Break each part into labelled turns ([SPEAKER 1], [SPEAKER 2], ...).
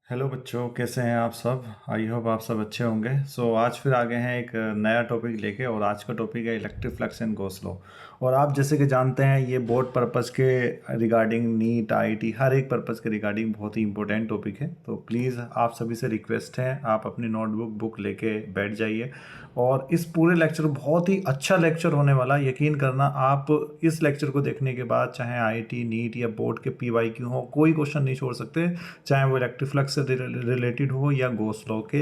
[SPEAKER 1] Hello बच्चों, कैसे हैं आप सब। आई होप आप सब अच्छे होंगे। आज फिर आ गए हैं एक नया टॉपिक लेके, और आज का टॉपिक है electric flux and Gauss law. और आप जैसे कि जानते हैं, ये बोर्ड पर्पज़ के रिगार्डिंग, नीट आईआईटी हर एक पर्पज़ के रिगार्डिंग बहुत ही इंपॉर्टेंट टॉपिक है। तो प्लीज़ आप सभी से रिक्वेस्ट है, आप अपनी नोटबुक बुक लेके बैठ जाइए। और इस पूरे लेक्चर, बहुत ही अच्छा लेक्चर होने वाला, यकीन करना। आप इस लेक्चर को देखने के बाद चाहे आईआईटी, नीट या बोर्ड के पीवाईक्यू हो, कोई क्वेश्चन नहीं छोड़ सकते, चाहे वो इलेक्ट्रिक फ्लक्स से रिलेटेड हो या गॉस लॉ के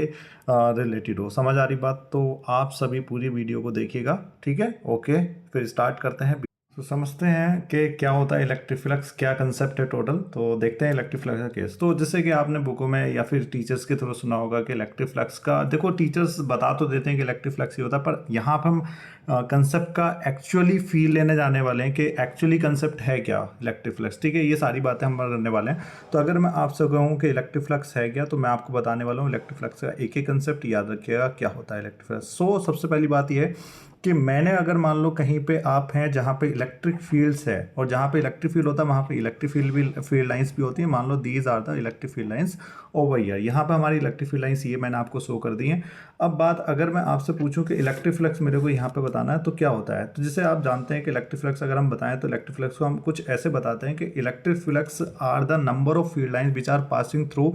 [SPEAKER 1] रिलेटेड हो। समझ आ रही बात? तो आप सभी पूरी वीडियो को देखिएगा, ठीक है। ओके, फिर स्टार्ट करते हैं। तो समझते हैं कि क्या होता है इलेक्ट्रिक फ्लक्स, क्या कंसेप्ट है टोटल। तो देखते हैं इलेक्ट्रिक फ्लक्स का केस। तो जैसे कि आपने बुकों में या फिर टीचर्स के थ्रू सुना होगा कि इलेक्ट्रिक फ्लक्स का, देखो टीचर्स बता तो देते हैं कि इलेक्ट्रिक फ्लक्स ही होता है, पर यहाँ पर हम कंसेप्ट का एक्चुअली फील लेने जाने वाले हैं कि एक्चुअली कंसेप्ट है क्या इलेक्ट्रिक फ्लक्स, ठीक है। ये सारी बातें हम करने वाले हैं। तो अगर मैं आपसे कहूँ कि इलेक्ट्रिक फ्लक्स है क्या, तो मैं आपको बताने वाला हूँ इलेक्ट्रिक फ्लक्स का एक एक कंसेप्ट। याद रखिएगा क्या होता है इलेक्ट्रिक फ्लक्स। सबसे पहली बात यह है कि मैंने, अगर मान लो कहीं पे आप हैं जहाँ पे इलेक्ट्रिक फील्ड्स है, और जहाँ पे इलेक्ट्रिक फील्ड होता है वहाँ पे इलेक्ट्रिक फील्ड लाइंस भी होती है। मान लो these are the electric field lines over here. यहाँ पे हमारी इलेक्ट्रिक फील्ड लाइंस ये मैंने आपको शो कर दी है। अब बात, अगर मैं आपसे पूछूं कि इलेक्ट्रिक फ्लक्स मेरे को यहाँ पे बताना है तो क्या होता है, तो जैसे आप जानते हैं कि इलेक्ट्रिक फ्लक्स अगर हम बताएं तो इलेक्ट्रिक फ्लक्स को हम कुछ ऐसे बताते हैं कि electric flux are the number of field lines which are passing through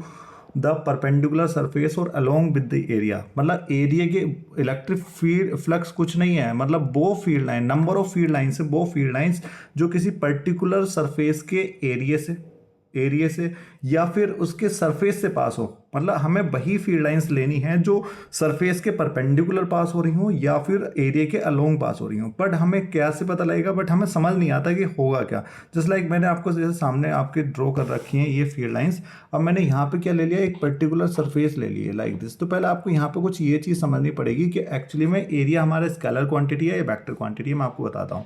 [SPEAKER 1] the perpendicular surface और अलोंग विद द एरिया। मतलब एरिया के इलेक्ट्रिक फील्ड फ्लक्स कुछ नहीं है, मतलब वो field line, number of field line से वो फील्ड लाइंस जो किसी पर्टिकुलर सरफेस के एरिया से या फिर उसके सरफेस से पास हो। मतलब हमें वही फील्ड लाइंस लेनी है जो सरफेस के परपेंडिकुलर पास हो रही हो या फिर एरिया के अलोंग पास हो रही हो। बट हमें कैसे पता लगेगा, बट हमें समझ नहीं आता कि होगा क्या। जस्ट लाइक मैंने आपको जैसे सामने आपके ड्रॉ कर रखी हैं ये फील्ड लाइंस। अब मैंने यहाँ पे क्या ले लिया, एक पर्टिकुलर सरफेस ले ली है लाइक दिस। तो पहले आपको यहाँ पे कुछ ये चीज़ समझनी पड़ेगी कि एक्चुअली में एरिया हमारा स्केलर क्वांटिटी है या वेक्टर क्वांटिटी है। मैं आपको बताता हूँ,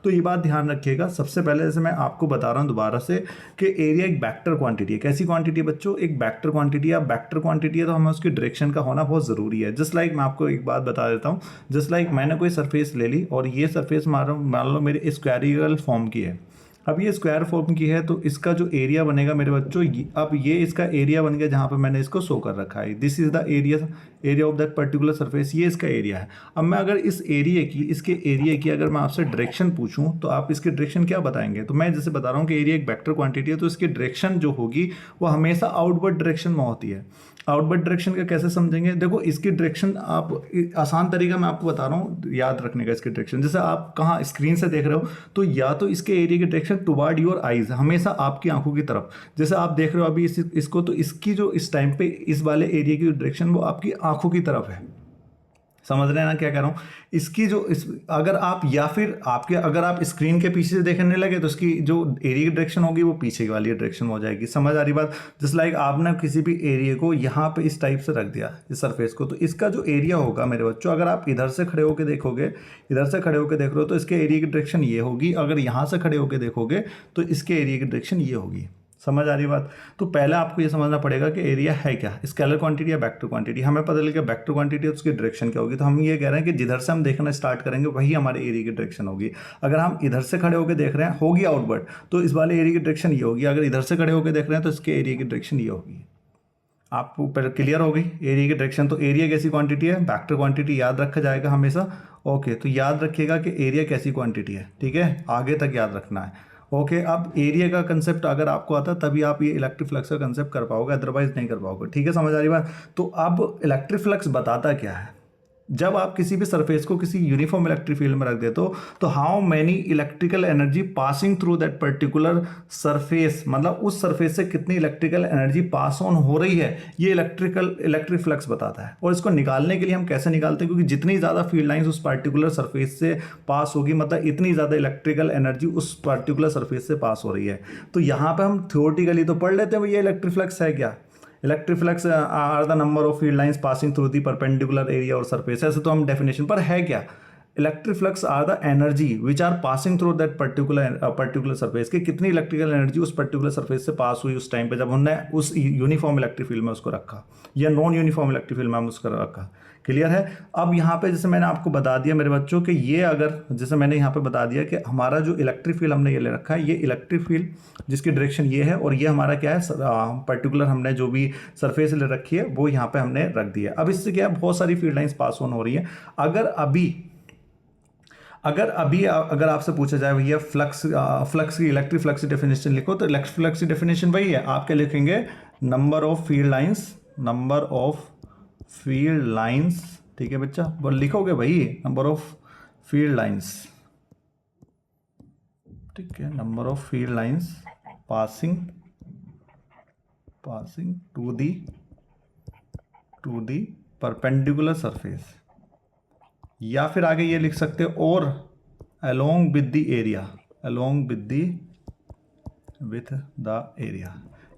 [SPEAKER 1] तो ये बात ध्यान रखिएगा। सबसे पहले जैसे मैं आपको बता रहा हूँ दोबारा से कि एरिया एक वेक्टर क्वांटिटी है। कैसी क्वांटिटी है बच्चों? एक वेक्टर क्वांटिटी है। वेक्टर क्वांटिटी है तो हमें उसकी डायरेक्शन का होना बहुत ज़रूरी है। जस्ट लाइक मैं आपको एक बात बता देता हूँ। जस्ट लाइक मैंने कोई सरफेस ले ली और ये सरफेस मान लो मेरे स्क्वायरिकल फॉर्म की है। अब ये स्क्वायर फॉर्म की है तो इसका जो एरिया बनेगा मेरे बच्चों, अब ये इसका एरिया बन गया जहाँ पे मैंने इसको शो कर रखा है। This is the area of that particular surface. ये इसका एरिया है। अब मैं अगर इसके एरिया की अगर मैं आपसे डायरेक्शन पूछूं तो आप इसकी डायरेक्शन क्या बताएंगे? तो मैं जैसे बता रहा हूँ कि एरिया एक वेक्टर क्वांटिटी है, तो इसकी डायरेक्शन जो होगी वो हमेशा आउटवर्ड डायरेक्शन में होती है। आउटवर्ड डायरेक्शन का कैसे समझेंगे? देखो इसकी डायरेक्शन, आप आसान तरीका मैं आपको बता रहा हूँ याद रखने का। इसकी डायरेक्शन जैसे आप कहाँ स्क्रीन से देख रहे हो, तो या तो इसके एरिया की डायरेक्शन टुवर्ड योर आईज, हमेशा आपकी आंखों की तरफ। जैसे आप देख रहे हो अभी इसको, तो इसकी जो इस टाइम पे इस वाले एरिया की डायरेक्शन वो आपकी आंखों की तरफ है। समझ रहे हैं ना क्या कह रहा हूँ? इसकी जो अगर आप, या फिर आपके, अगर आप स्क्रीन के पीछे से देखने लगे तो इसकी जो एरिया की डायरेक्शन होगी वो पीछे वाली डायरेक्शन हो जाएगी। समझ आ रही बात? जस्ट लाइक आपने किसी भी एरिया को यहाँ पे इस टाइप से रख दिया, इस सरफेस को, तो इसका जो एरिया होगा मेरे बच्चों, अगर आप इधर से खड़े होकर देखोगे, इधर से खड़े होकर देख रहे हो तो इसके एरिया की डायरेक्शन ये होगी। अगर यहाँ से खड़े होकर देखोगे तो इसके एरिया की डायरेक्शन ये होगी। समझ आ रही बात? तो पहले आपको ये समझना पड़ेगा कि एरिया है क्या, स्केलर क्वांटिटी या वेक्टर क्वांटिटी। हमें पता लगे वेक्टर क्वांटिटी है तो उसकी डायरेक्शन क्या होगी, तो हम ये कह रहे हैं कि जिधर से हम देखना स्टार्ट करेंगे वही हमारे एरिया की डायरेक्शन होगी। अगर हम इधर से खड़े होकर देख रहे हैं होगी आउटवर्ड, तो इस वाले एरिया की डायरेक्शन ये होगी। अगर इधर से खड़े होकर देख रहे हैं तो इसके एरिया की डायरेक्शन ये होगी। आपको पहले क्लियर हो गई एरिया की डायरेक्शन? तो एरिया कैसी क्वांटिटी है? वेक्टर क्वांटिटी याद रखा जाएगा हमेशा। ओके, तो याद रखिएगा कि एरिया कैसी क्वांटिटी है, ठीक है, आगे तक याद रखना है। ओके, अब एरिया का कंसेप्ट अगर आपको आता तभी आप ये इलेक्ट्रिक फ्लक्स का कंसेप्ट कर पाओगे, अदरवाइज नहीं कर पाओगे, ठीक है। समझ आ रही बात? तो अब इलेक्ट्रिक फ्लक्स बताता क्या है? जब आप किसी भी सरफेस को किसी यूनिफॉर्म इलेक्ट्रिक फील्ड में रख देते हो तो how many electrical energy passing through that particular surface, मतलब उस सरफेस से कितनी इलेक्ट्रिकल एनर्जी पास ऑन हो रही है, ये इलेक्ट्रिक फ्लक्स बताता है। और इसको निकालने के लिए हम कैसे निकालते हैं? क्योंकि जितनी ज़्यादा फील्ड लाइंस उस पर्टिकुलर सरफेस से पास होगी, मतलब इतनी ज़्यादा इलेक्ट्रिकल एनर्जी उस पर्टिकुलर सरफेस से पास हो रही है। तो यहाँ पर हम थ्योरेटिकली तो पढ़ लेते हैं ये इलेक्ट्रिक फ्लक्स है क्या। Electric flux are the number of field lines passing through the perpendicular area और सरफेस। ऐसे तो हम डेफिनेशन पर है क्या, electric flux are the energy which are passing through that particular surface, कि कितनी इलेक्ट्रिकल एनर्जी उस पर्टिकुलर सरफेस से पास हुई उस टाइम पे जब हमने उस यूनिफॉर्म इलेक्ट्रिक फील्ड में उसको रखा, या नॉन यूनिफॉर्म इलेक्ट्रिक फील्ड में हम उसको रखा। क्लियर है। अब यहाँ पे जैसे मैंने आपको बता दिया मेरे बच्चों कि ये अगर जैसे मैंने यहाँ पे बता दिया कि हमारा जो इलेक्ट्रिक फील्ड हमने ये ले रखा है, ये इलेक्ट्रिक फील्ड जिसकी डायरेक्शन ये है, और ये हमारा क्या है पर्टिकुलर हमने जो भी सरफेस ले रखी है वो यहाँ पे हमने रख दिया। अब इससे क्या है, बहुत सारी फील्ड लाइंस पास ऑन हो रही है। अगर आपसे पूछा जाए भैया फ्लक्स की इलेक्ट्रिक फ्लक्स की डेफिनेशन लिखो, तो इलेक्ट्रिक फ्लक्स की डेफिनेशन वही है, आप क्या लिखेंगे, नंबर ऑफ फील्ड लाइंस, ठीक है बच्चा, वो लिखोगे भाई, नंबर ऑफ फील्ड लाइंस, ठीक है, number of field lines passing to the perpendicular surface, या फिर आगे ये लिख सकते हो, और अलोंग विद द एरिया,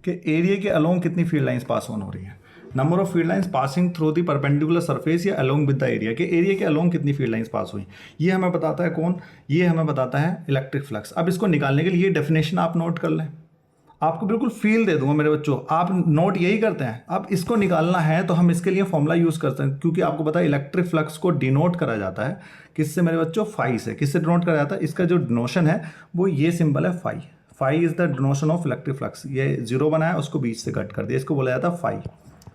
[SPEAKER 1] कि एरिया के अलोंग कितनी फील्ड लाइंस पास ऑन हो रही है। Number of field lines passing through the perpendicular surface या अलोंग विद द एरिया, के एरिया के अलोंग कितनी फील्ड लाइंस पास हुई, ये हमें बताता है कौन, ये हमें बताता है इलेक्ट्रिक फ्लक्स। अब इसको निकालने के लिए ये डेफिनेशन आप नोट कर लें, आपको बिल्कुल फील दे दूंगा मेरे बच्चों, आप नोट यही करते हैं। अब इसको निकालना है तो हम इसके लिए फॉर्मूला यूज करते हैं, क्योंकि आपको पता है इलेक्ट्रिक फ्लक्स को डिनोट करा जाता है किससे मेरे बच्चों, फाई से। किससे डिनोट करा जाता है, इसका जो डिनोशन है वो ये सिंबल है phi. Phi is the denotation of electric flux. ये जीरो बनाया, उसको बीच से कट कर दिया, इसको बोला जाता है फाई।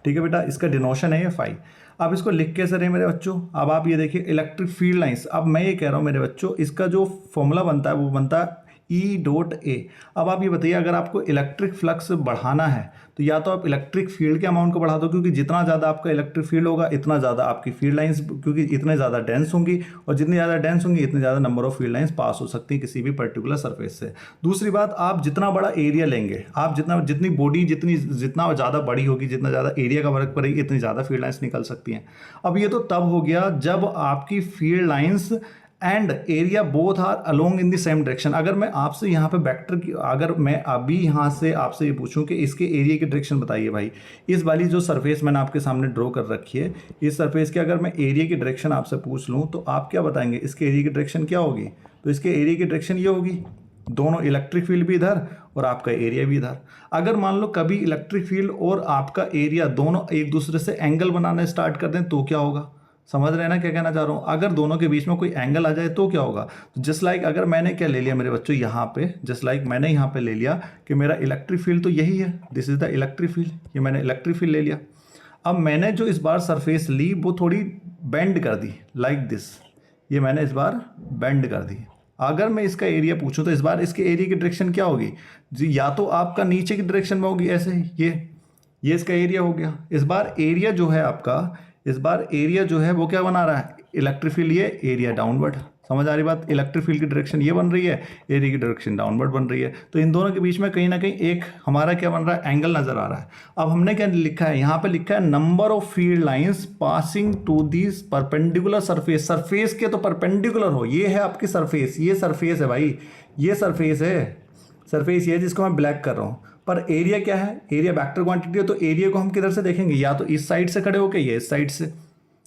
[SPEAKER 1] ठीक है बेटा, इसका डिनोशन है ये फाई। अब इसको लिख कैसे रहे मेरे बच्चों, अब आप ये देखिए इलेक्ट्रिक फील्ड लाइंस। अब मैं ये कह रहा हूँ मेरे बच्चों, इसका जो फॉर्मूला बनता है वो बनता है E.A। अब आप ये बताइए, अगर आपको इलेक्ट्रिक फ्लक्स बढ़ाना है तो या तो आप इलेक्ट्रिक फील्ड के अमाउंट को बढ़ा दो, क्योंकि जितना ज़्यादा आपका इलेक्ट्रिक फील्ड होगा इतना ज़्यादा आपकी फील्ड लाइंस, क्योंकि इतने ज़्यादा डेंस होंगी, और जितनी ज़्यादा डेंस होंगी इतनी ज़्यादा नंबर ऑफ फील्ड लाइंस पास हो सकती है किसी भी पर्टिकुलर सरफेस से। दूसरी बात, आप जितना बड़ा एरिया लेंगे, आप जितनी बॉडी जितना ज़्यादा बड़ी होगी, जितना ज़्यादा एरिया का वर्क पड़ेगी, इतनी ज़्यादा फील्ड लाइंस निकल सकती हैं। अब ये तो तब हो गया जब आपकी field lines and area both are along in the same direction. अगर मैं आपसे यहाँ पे वेक्टर की, अगर मैं अभी यहाँ से आपसे ये पूछूं कि इसके एरिया की डायरेक्शन बताइए भाई, इस वाली जो सरफेस मैंने आपके सामने ड्रॉ कर रखी है, इस सरफेस के अगर मैं एरिया की डायरेक्शन आपसे पूछ लूँ तो आप क्या बताएंगे, इसके एरिया की डायरेक्शन क्या होगी? तो इसके एरिया की डायरेक्शन ये होगी, दोनों इलेक्ट्रिक फील्ड भी इधर और आपका एरिया भी इधर। अगर मान लो कभी इलेक्ट्रिक फील्ड और आपका एरिया दोनों एक दूसरे से एंगल बनाना स्टार्ट कर दें तो क्या होगा? समझ रहे हैं ना क्या कहना चाह रहा हूँ? अगर दोनों के बीच में कोई एंगल आ जाए तो क्या होगा? तो जस्ट लाइक अगर मैंने क्या ले लिया मेरे बच्चों यहाँ पे, जस्ट लाइक मैंने यहाँ पे ले लिया कि मेरा इलेक्ट्रिक फील्ड तो यही है, this is the electric field, ये मैंने इलेक्ट्रिक फील्ड ले लिया। अब मैंने जो इस बार सरफेस ली वो थोड़ी बेंड कर दी, लाइक दिस, ये मैंने इस बार बेंड कर दी। अगर मैं इसका एरिया पूछूं तो इस बार इसके एरिया की डायरेक्शन क्या होगी जी? या तो आपका नीचे की डायरेक्शन में होगी, ऐसे ये इसका एरिया हो गया। इस बार एरिया जो है आपका, इस बार एरिया जो है वो क्या बना रहा है, इलेक्ट्रिक फील्ड, ये एरिया डाउनवर्ड। समझ आ रही बात? इलेक्ट्रिक फील्ड की डायरेक्शन ये बन रही है, एरिया की डायरेक्शन डाउनवर्ड बन रही है। तो इन दोनों के बीच में कहीं ना कहीं एक हमारा क्या बन रहा है, एंगल नजर आ रहा है। अब हमने क्या लिखा है यहाँ पे, लिखा है number of field lines passing to this perpendicular surface. Surface के तो परपेंडिकुलर हो, ये है आपकी सरफेस, ये सरफेस है भाई, ये सरफेस है, सरफेस ये है जिसको मैं ब्लैक कर रहा हूँ। पर एरिया क्या है, एरिया वेक्टर क्वांटिटी है, तो एरिया को हम किधर से देखेंगे, या तो इस साइड से खड़े होके या इस साइड से।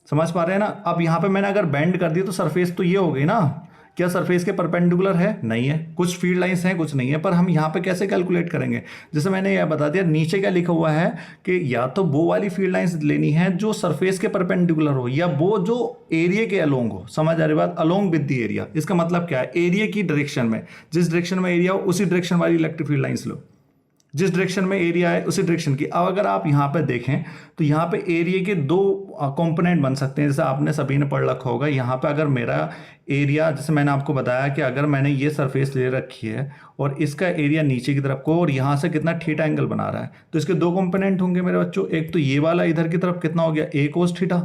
[SPEAKER 1] समझ पा रहे हैं ना? अब यहाँ पे मैंने अगर बेंड कर दी तो सरफेस तो ये हो गई ना, क्या सरफेस के परपेंडिकुलर है? नहीं है, कुछ फील्ड लाइंस हैं कुछ नहीं है। पर हम यहाँ पे कैसे कैलकुलेट करेंगे? जैसे मैंने यह बता दिया, नीचे क्या लिखा हुआ है कि या तो वो वाली फील्ड लाइंस लेनी है जो सरफेस के परपेंडिकुलर हो, या वो जो एरिया के अलोंग हो। समझ आ रही बात? अलोंग विद द एरिया, इसका मतलब क्या है, एरिया की डायरेक्शन में, जिस डायरेक्शन में एरिया हो उसी डायरेक्शन वाली इलेक्ट्रिक फील्ड लाइंस लो, जिस डायरेक्शन में एरिया है उसी डायरेक्शन की। अब अगर आप यहाँ पे देखें तो यहाँ पे एरिया के दो कंपोनेंट बन सकते हैं, जैसे आपने सभी ने पढ़ रखा होगा। यहाँ पे अगर मेरा एरिया, जैसे मैंने आपको बताया कि अगर मैंने ये सरफेस ले रखी है और इसका एरिया नीचे की तरफ को, और यहाँ से कितना थीटा एंगल बना रहा है, तो इसके दो कंपोनेंट होंगे मेरे बच्चों। एक तो ये वाला इधर की तरफ कितना हो गया, ए कोस थीटा,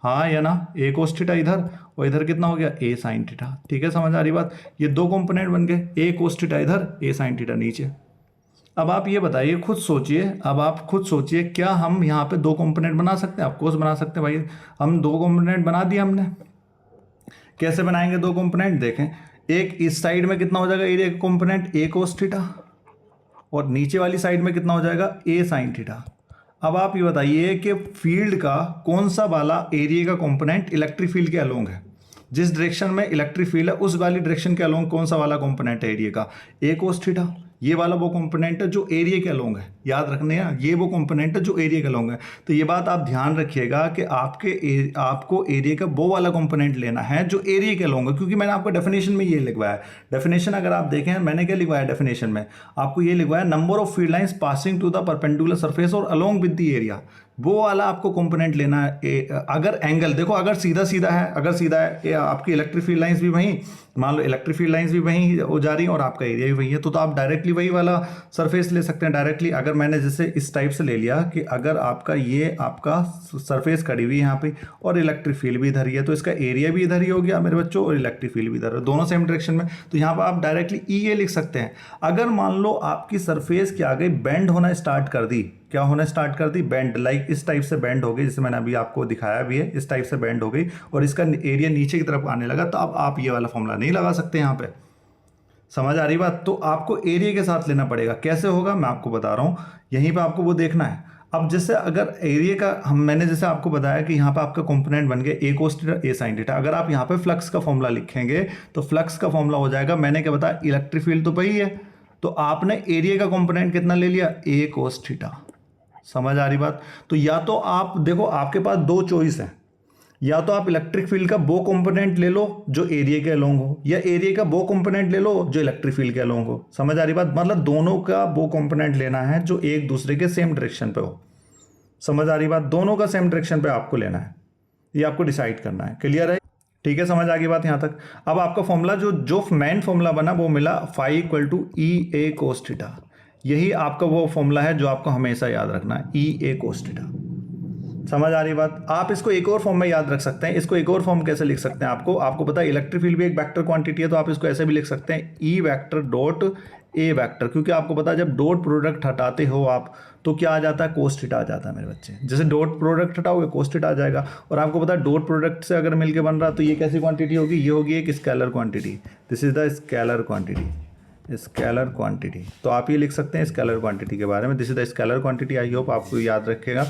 [SPEAKER 1] हाँ या ना, ए कोस थीटा इधर, और इधर कितना हो गया, ए साइन थीटा। ठीक है, समझ आ रही बात? ये दो कंपोनेंट बन गए, ए कोस थीटा इधर, ए साइन थीटा नीचे। अब आप ये बताइए, खुद सोचिए, अब आप खुद सोचिए, क्या हम यहाँ पे दो कंपोनेंट बना सकते हैं? ऑफकोर्स बना सकते हैं भाई, हम दो कंपोनेंट बना दिया हमने। कैसे बनाएंगे दो कंपोनेंट? देखें, एक इस साइड में कितना हो जाएगा एरिया का कंपोनेंट, ए कोस थीटा, और नीचे वाली साइड में कितना हो जाएगा, ए साइन थीटा। अब आप ये बताइए कि फील्ड का कौन सा वाला एरिया का कंपोनेंट इलेक्ट्रिक फील्ड के अलोंग है? जिस डायरेक्शन में इलेक्ट्रिक फील्ड है उस वाली डायरेक्शन के अलोंग कौन सा वाला कंपोनेंट है एरिया का, ए कोस थीटा। ये वाला वो कंपोनेंट है जो एरिया के अलोंग है, याद रखने हैं, ये वो कंपोनेंट है जो एरिया के अलोंग है। तो ये बात आप ध्यान रखिएगा कि आपको एरिया का वो वाला कंपोनेंट लेना है जो एरिया के अलोंग है, क्योंकि मैंने आपको डेफिनेशन में ये लिखवाया है। डेफिनेशन अगर आप देखें मैंने क्या लिखवाया डेफिनेशन में, आपको ये लिखवाया number of field lines passing to the perpendicular surface और अलोंग विद द एरिया, वो वाला आपको कंपोनेंट लेना है। अगर एंगल देखो, अगर सीधा सीधा है, अगर सीधा है आपकी इलेक्ट्रिक फील्ड लाइंस भी वहीं, मान लो इलेक्ट्रिक फील्ड लाइंस भी वहीं हो जा रही हैं और आपका एरिया भी वही है, तो आप डायरेक्टली वही वाला सरफेस ले सकते हैं डायरेक्टली। अगर मैंने जैसे इस टाइप से ले लिया कि अगर आपका ये आपका सरफेस खड़ी हुई है यहाँ पे और इलेक्ट्रिक फील्ड भी इधर ही है, तो इसका एरिया भी इधर ही हो गया मेरे बच्चों और इलेक्ट्रिक फील्ड भी इधर है, दोनों सेम डायरेक्शन में। तो यहाँ पर आप डायरेक्टली ई ए लिख सकते हैं। अगर मान लो आपकी सरफेस क्या आ गई, बेंड होना स्टार्ट कर दी, क्या होना स्टार्ट कर दी, बेंड, लाइक इस टाइप से बेंड हो गई, जैसे मैंने अभी आपको दिखाया भी है, इस टाइप से बेंड हो गई और इसका एरिया नीचे की तरफ आने लगा, तो अब आप ये वाला फॉर्मूला नहीं लगा सकते यहाँ पे। समझ आ रही बात? तो आपको एरिया के साथ लेना पड़ेगा। कैसे होगा मैं आपको बता रहा हूँ, यहीं पे आपको वो देखना है। अब जैसे अगर एरिया का मैंने जैसे आपको बताया कि यहाँ पे आपका कंपोनेंट बन गया ए कोस थीटा ए साइन थीटा, अगर आप यहाँ पे फ्लक्स का फॉर्मूला लिखेंगे तो फ्लक्स का फॉर्मूला हो जाएगा, मैंने क्या बताया, इलेक्ट्रिक फील्ड तो वही है, तो आपने एरिया का कंपोनेंट कितना ले लिया, ए कोस थीटा। समझ आ रही बात? तो या तो आप देखो आपके पास दो चॉइस है, या तो आप इलेक्ट्रिक फील्ड का वो कंपोनेंट ले लो जो एरिया के अलोंग हो, या एरिया का वो कंपोनेंट ले लो जो इलेक्ट्रिक फील्ड के अलोंग हो। समझ आ रही बात? मतलब दोनों का वो कंपोनेंट लेना है जो एक दूसरे के सेम डायरेक्शन पे हो। समझ आ रही बात? दोनों का सेम डायरेक्शन पे आपको लेना है, ये आपको डिसाइड करना है। क्लियर है? ठीक है, समझ आ गई बात यहाँ तक। अब आपका फॉर्मूला जो मेन फॉर्मूला बना वो मिला phi equal to E A cos theta. यही आपका वो फॉर्मूला है जो आपको हमेशा याद रखना है, ई ए कोस थीटा। समझ आ रही बात? आप इसको एक और फॉर्म में याद रख सकते हैं। इसको एक और फॉर्म कैसे लिख सकते हैं, आपको पता है इलेक्ट्रिक फील्ड भी एक वेक्टर क्वांटिटी है, तो आप इसको ऐसे भी लिख सकते हैं, E vector dot A vector, क्योंकि आपको पता है जब डॉट प्रोडक्ट हटाते हो आप तो क्या आ जाता है, कोस थीटा आ जाता है मेरे बच्चे। जैसे डॉट प्रोडक्ट हटाओगे कोस थीटा आ जाएगा। और आपको पता है डॉट प्रोडक्ट से अगर मिलके बन रहा तो ये कैसी क्वांटिटी होगी, ये होगी एक scalar quantity. This is the scalar quantity, scalar quantity. तो आप ये लिख सकते हैं स्केलर क्वांटिटी के बारे में, this is the scalar quantity. I hope आपको याद रखेगा।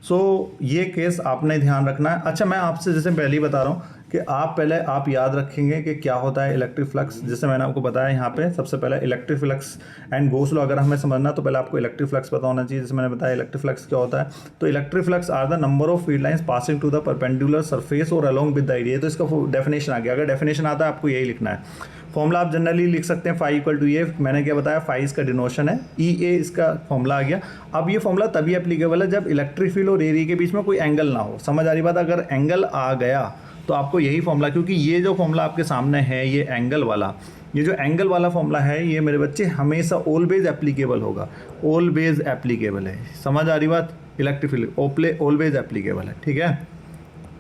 [SPEAKER 1] सो ये केस आपने ध्यान रखना है। अच्छा, मैं आपसे जैसे पहले ही बता रहा हूँ कि आप याद रखेंगे कि क्या होता है इलेक्ट्रिक फ्लक्स। जैसे मैंने आपको बताया यहाँ पे सबसे पहले electric flux and goes law अगर हमें समझना तो पहले आपको इलेक्ट्रिक फ्लक्स पता होना चाहिए। जैसे मैंने बताया इलेक्ट्रिक फ्लक्स क्या होता है, तो electric flux are the number of field lines passing to the perpendicular surface और अलोंग विद द एरिया। तो इसका डेफिनेशन आ गया। अगर डेफिनेशन आता है आपको यही लिखना है। फॉर्मूला आप जनरली लिख सकते हैं फाई इक्वल टू ए, मैंने क्या बताया फाई इसका डिनोशन है, ई ए इसका फॉर्मूला आ गया। अब ये फॉर्मूला तभी एप्लीकेबल है जब इलेक्ट्रिक फील्ड और एरिया के बीच में कोई एंगल ना हो। समझ आ रही बात? अगर एंगल आ गया तो आपको यही फॉर्मूला, क्योंकि ये जो फॉर्मूला आपके सामने है ये एंगल वाला, ये जो एंगल वाला फॉर्मूला है ये मेरे बच्चे हमेशा ऑलवेज एप्लीकेबल होगा, ऑलवेज एप्लीकेबल है। समझ आ रही बात? इलेक्ट्रिक फील्ड ऑलवेज एप्लीकेबल है। ठीक है,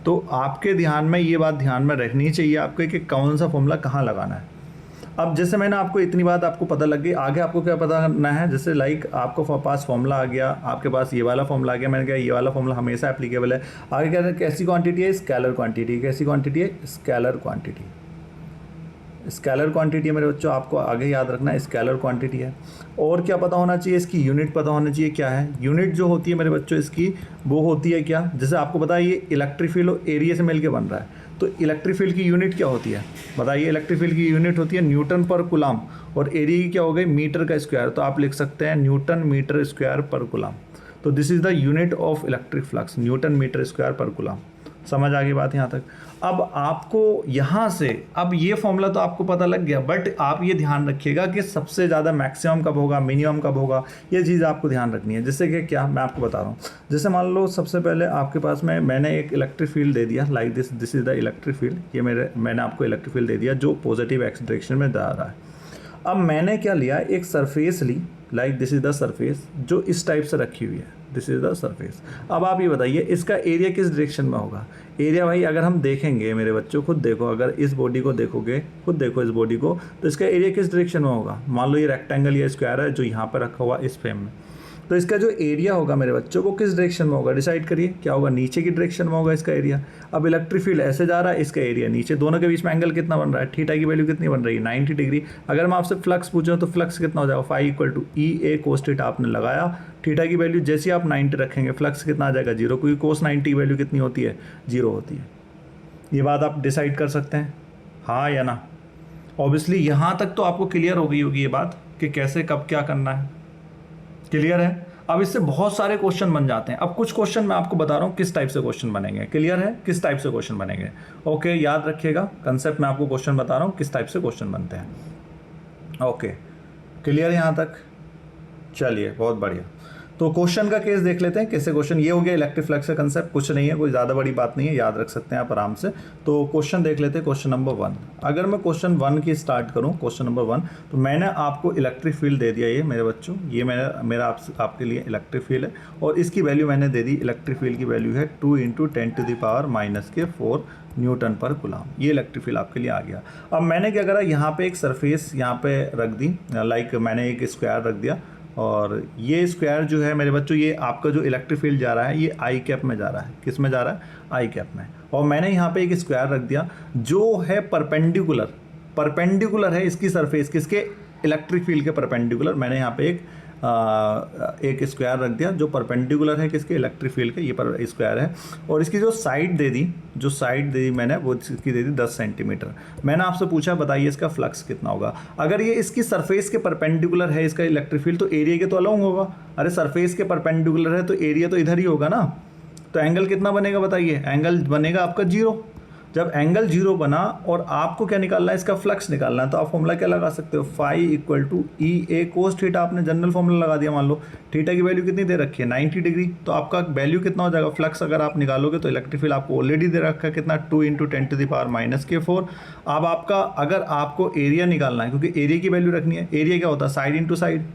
[SPEAKER 1] तो आपके ध्यान में ये बात ध्यान में रखनी चाहिए आपके कि कौन सा फॉर्मूला कहाँ लगाना है। अब जैसे मैंने आपको इतनी बात आपको पता लग गई, आगे आपको क्या पता करना है। जैसे लाइक आपको पास फॉर्मूला आ गया, आपके पास ये वाला फॉर्मूला आ गया, मैंने कहा ये वाला फॉर्मूला हमेशा एप्लीकेबल है। आगे क्या है, कैसी क्वांटिटी है, स्केलर क्वांटिटी। कैसी क्वांटिटी है, स्केलर क्वांटिटी। स्केलर क्वांटिटी है मेरे बच्चों, आपको आगे याद रखना है स्केलर क्वांटिटी है। और क्या पता होना चाहिए, इसकी यूनिट पता होना चाहिए। क्या है यूनिट जो होती है मेरे बच्चों इसकी, वो होती है क्या, जैसे आपको पता है ये इलेक्ट्रिक फील्ड और एरिया से मिलकर बन रहा है, तो इलेक्ट्रिक फील्ड की यूनिट क्या होती है बताइए। इलेक्ट्रिक फील्ड की यूनिट होती है न्यूटन पर कुलाम, और एरिया की क्या हो गई, मीटर का स्क्वायर। तो आप लिख सकते हैं न्यूटन मीटर स्क्वायर पर कुलाम। तो this is the unit of electric flux, newton metre square पर कुलाम। समझ आ गई बात यहाँ तक? अब आपको यहाँ से, अब ये फॉर्मूला तो आपको पता लग गया, बट आप ये ध्यान रखिएगा कि सबसे ज़्यादा मैक्सिमम कब होगा, मिनिमम कब होगा, ये चीज़ आपको ध्यान रखनी है। जिससे कि क्या, मैं आपको बता रहा हूँ। जैसे मान लो सबसे पहले आपके पास में मैंने एक इलेक्ट्रिक फील्ड दे दिया, like this is the electric field. ये मैंने आपको इलेक्ट्रिक फील्ड दे दिया जो पॉजिटिव एक्स डायरेक्शन में जा रहा है। अब मैंने क्या लिया, एक सरफेस ली, like this is the surface जो इस टाइप से रखी हुई है, दिस इज द सरफेस। अब आप ये बताइए इसका एरिया किस डायरेक्शन में होगा। एरिया भाई अगर हम देखेंगे मेरे बच्चों, खुद देखो, अगर इस बॉडी को देखोगे, खुद देखो इस बॉडी को, तो इसका एरिया किस डायरेक्शन में होगा। मान लो ये रेक्टेंगल या स्क्वायर है जो यहाँ पर रखा हुआ इस फ्रेम में, तो इसका जो एरिया होगा मेरे बच्चों को किस डायरेक्शन में होगा, डिसाइड करिए। क्या होगा, नीचे की डायरेक्शन में होगा इसका एरिया। अब इलेक्ट्रिक फील्ड ऐसे जा रहा है, इसका एरिया नीचे, दोनों के बीच में एंगल कितना बन रहा है, थीटा की वैल्यू कितनी बन रही है, 90 डिग्री। अगर मैं आपसे फ्लक्स पूछूं तो फ्लक्स कितना हो जाएगा, phi equal to E A cos theta आपने लगाया। थीटा की वैल्यू जैसे आप 90 रखेंगे, फ्लक्स कितना आ जाएगा, 0, क्योंकि कोस 90 की वैल्यू कितनी होती है, 0 होती है। ये बात आप डिसाइड कर सकते हैं, हाँ या ना। ऑब्वियसली यहाँ तक तो आपको क्लियर हो गई होगी ये बात कि कैसे कब क्या करना है, क्लियर है। अब इससे बहुत सारे क्वेश्चन बन जाते हैं। अब कुछ क्वेश्चन मैं आपको बता रहा हूँ किस टाइप से क्वेश्चन बनेंगे, क्लियर है, किस टाइप से क्वेश्चन बनेंगे। ओके, याद रखिएगा कंसेप्ट, मैं आपको क्वेश्चन बता रहा हूँ किस टाइप से क्वेश्चन बनते हैं। ओके, क्लियर है यहाँ तक, चलिए बहुत बढ़िया। तो क्वेश्चन का केस देख लेते हैं कैसे क्वेश्चन, ये हो गया इलेक्ट्रिक फ्लक्स का कंसेप्ट, कुछ नहीं है, कोई ज़्यादा बड़ी बात नहीं है, याद रख सकते हैं आप आराम से। तो क्वेश्चन देख लेते हैं, क्वेश्चन नंबर 1। अगर मैं क्वेश्चन 1 की स्टार्ट करूं, क्वेश्चन नंबर 1, तो मैंने आपको इलेक्ट्रिक फील्ड दे दिया, ये मेरे बच्चों, ये मेरा आपके लिए इलेक्ट्रिक फील्ड है, और इसकी वैल्यू मैंने दे दी, इलेक्ट्रिक फील्ड की वैल्यू है 2 × 10⁻⁻⁴ न्यूटन पर कूलम। ये इलेक्ट्रिक फील्ड आपके लिए आ गया। अब मैंने क्या करा, यहाँ पे एक सरफेस यहाँ पे रख दी, लाइक मैंने एक स्क्वायर रख दिया, और ये स्क्वायर जो है मेरे बच्चों, ये आपका जो इलेक्ट्रिक फील्ड जा रहा है ये आई कैप में जा रहा है, किस में जा रहा है, आई कैप में। और मैंने यहाँ पे एक स्क्वायर रख दिया जो है परपेंडिकुलर है इसकी सरफेस, किसके, इलेक्ट्रिक फील्ड के परपेंडिकुलर। मैंने यहाँ पे एक स्क्वायर रख दिया जो परपेंडिकुलर है किसके, इलेक्ट्रिक फील्ड के, ये पर स्क्वायर है। और इसकी जो साइड दे दी मैंने, वो इसकी दे दी 10 सेंटीमीटर। मैंने आपसे पूछा बताइए इसका फ्लक्स कितना होगा। अगर ये इसकी सरफेस के परपेंडिकुलर है इसका इलेक्ट्रिक फील्ड, तो एरिया के तो अलॉन्ग होगा। अरे सरफेस के परपेंडिकुलर है तो एरिया तो इधर ही होगा ना, तो एंगल कितना बनेगा बताइए, एंगल बनेगा आपका 0। जब एंगल 0 बना और आपको क्या निकालना है, इसका फ्लक्स निकालना है, तो आप फॉर्मूला क्या लगा सकते हो, फाई = EA cos थीटा। आपने जनरल फॉर्मूला लगा दिया, मान लो थीटा की वैल्यू कितनी दे रखी है, 90 डिग्री, तो आपका वैल्यू कितना हो जाएगा, फ्लक्स अगर आप निकालोगे तो इलेक्ट्रिक फील्ड आपको ऑलरेडी दे रखा है कितना, 2 × 10⁻⁻⁴। अब आपका अगर आपको एरिया निकालना है, क्योंकि एरिया की वैल्यू रखनी है, एरिया क्या होता है, साइड इंटू साइड,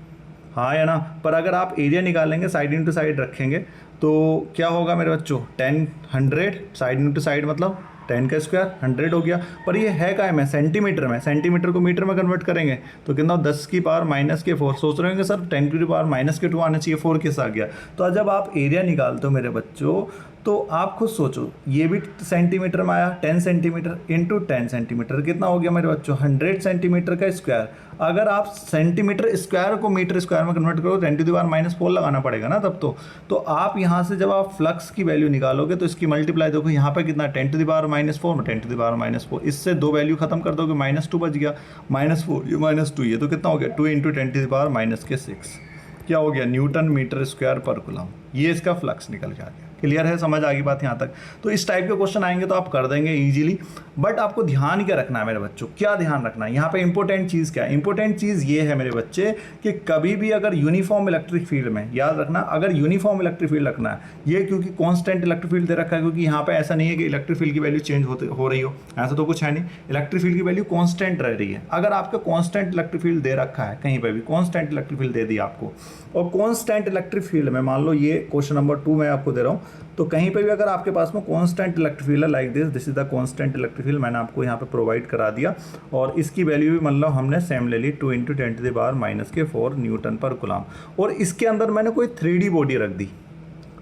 [SPEAKER 1] हाँ या ना। पर अगर आप एरिया निकालेंगे साइड इंटू साइड रखेंगे तो क्या होगा मेरे बच्चों, 10 100, साइड इंटू साइड मतलब 10 का स्क्वायर 100 हो गया। पर ये है क्या में, सेंटीमीटर में, सेंटीमीटर को मीटर में कन्वर्ट करेंगे तो कितना, 10⁻⁻⁴। सोच रहे होंगे सर 10⁻⁻2 आना चाहिए, 4 किस आ गया। तो जब आप एरिया निकालते हो मेरे बच्चों, तो आप खुद सोचो, ये भी सेंटीमीटर में आया, 10 सेंटीमीटर इंटू 10 सेंटीमीटर कितना हो गया मेरे बच्चों, 100 सेंटीमीटर का स्क्वायर। अगर आप सेंटीमीटर स्क्वायर को मीटर स्क्वायर में कन्वर्ट करो, 10⁻⁻4 लगाना पड़ेगा ना तब तो आप यहाँ से जब आप फ्लक्स की वैल्यू निकालोगे तो इसकी मल्टीप्लाई देखो, यहाँ पे कितना, 10⁻⁻4 10⁻⁻4, इससे 2 वैल्यू खत्म कर दोगे, -2 बच गया, -4 ये -2 ये, तो कितना हो गया, 2 × 10⁻⁻6 क्या हो गया, न्यूटन मीटर स्क्वायर पर कूलम। ये इसका फ्लक्स निकल के आ गया। क्लियर है, समझ आ गई बात यहाँ तक। तो इस टाइप के क्वेश्चन आएंगे तो आप कर देंगे इजीली, बट आपको ध्यान क्या रखना है मेरे बच्चों, क्या ध्यान रखना है यहाँ पे, इंपॉर्टेंट चीज़ क्या है, इंपॉर्टेंट चीज़ ये है मेरे बच्चे कि कभी भी अगर यूनिफॉर्म इलेक्ट्रिक फील्ड में, याद रखना, अगर यूनिफॉर्म इलेक्ट्रिक फील्ड रखना है, ये क्योंकि कांस्टेंट इलेक्ट्रिक फील्ड दे रखा है, क्योंकि यहाँ पे ऐसा नहीं है कि इलेक्ट्रिक फील्ड की वैल्यू चेंज हो रही हो, ऐसा तो कुछ है नहीं, इलेक्ट्रिक फील्ड की वैल्यू कांस्टेंट रह रही है। अगर आपका कांस्टेंट इलेक्ट्रिक फील्ड दे रखा है, कहीं पर भी कांस्टेंट इलेक्ट्रिक फील्ड दे दी आपको, और कांस्टेंट इलेक्ट्रिक फील्ड में मान लो ये क्वेश्चन नंबर 2 मैं आपको दे रहा हूँ, तो कहीं पे भी अगर आपके पास में कांस्टेंट इलेक्ट्रिक फील्ड है, like this is the constant electric field, मैंने आपको यहाँ पे प्रोवाइड करा दिया, और इसकी वैल्यू भी मतलब हमने सेम ले ली, 2 × 10⁻⁻⁴ न्यूटन पर कूलम। और इसके अंदर मैंने कोई 3D बॉडी रख दी।